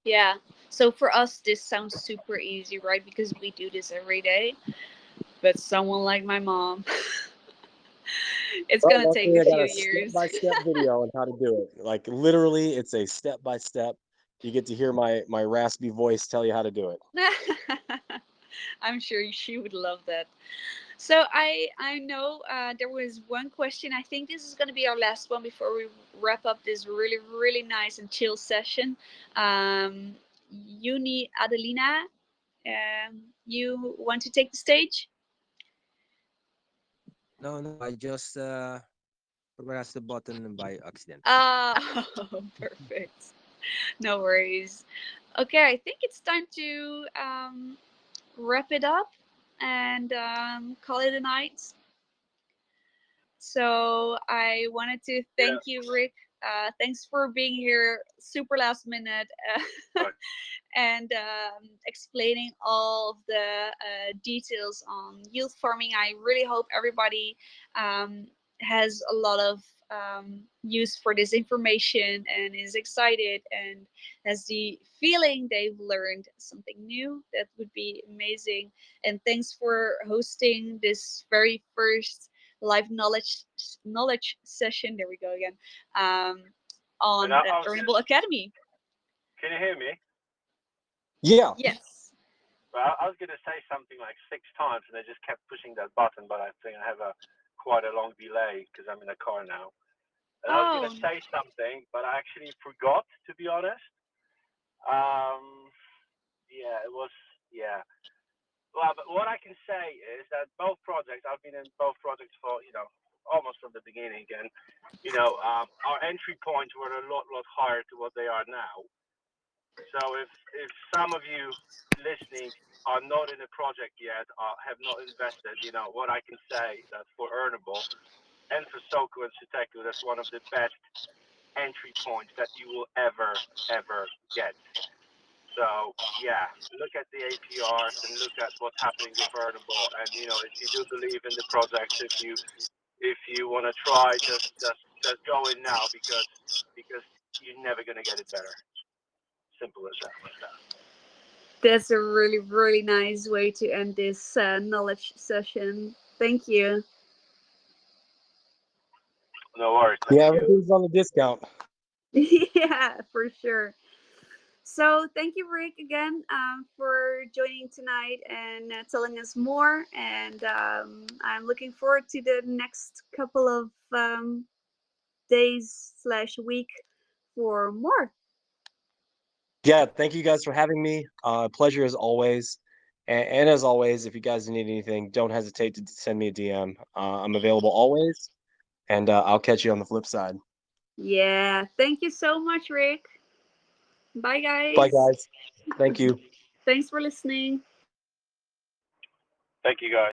Yeah. So for us, this sounds super easy, right? Because we do this every day. But someone like my mom, it's going to take a few years. Step-by-step video on how to do it. Like literally, it's a step-by-step. You get to hear my raspy voice tell you how to do it. I'm sure she would love that. So I know there was one question. I think this is going to be our last one before we wrap up this really, really nice and chill session. Uni Adelina, you want to take the stage? No, I just pressed the button by accident. Oh, perfect. No worries. Okay, I think it's time to wrap it up and call it a night. So I wanted to thank you, Rick. Thanks for being here super last minute and explaining all of the details on yield farming. I really hope everybody has a lot of use for this information and is excited and has the feeling they've learned something new. That would be amazing. And thanks for hosting this very first live knowledge session. There we go again. On the Earnable Academy. Can you hear me? Yeah. Yes. Well, I was going to say something like 6 times, and I just kept pushing that button, but I think I have quite a long delay because I'm in a car now. And I was going to say something, but I actually forgot, to be honest. Well, but what I can say is that both projects, I've been in both projects for, almost from the beginning, and, our entry points were a lot higher to what they are now. So if some of you listening are not in a project yet, or have not invested, what I can say that for Earnable and for Soku and Suteku, that's one of the best entry points that you will ever get. So yeah, look at the APRs and look at what's happening with Earnable, and if you do believe in the project, if you want to try, just go in now because you're never gonna get it better. Simple as that. That's a really, really nice way to end this knowledge session. Thank you. No worries. Yeah, everything's on the discount. Yeah, for sure. So thank you, Rick, again for joining tonight and telling us more. And I'm looking forward to the next couple of days/week for more. Yeah, thank you guys for having me. Pleasure as always. And as always, if you guys need anything, don't hesitate to send me a DM. I'm available always, and I'll catch you on the flip side. Yeah, thank you so much, Rick. Bye, guys. Bye, guys. Thank you. Thanks for listening. Thank you, guys.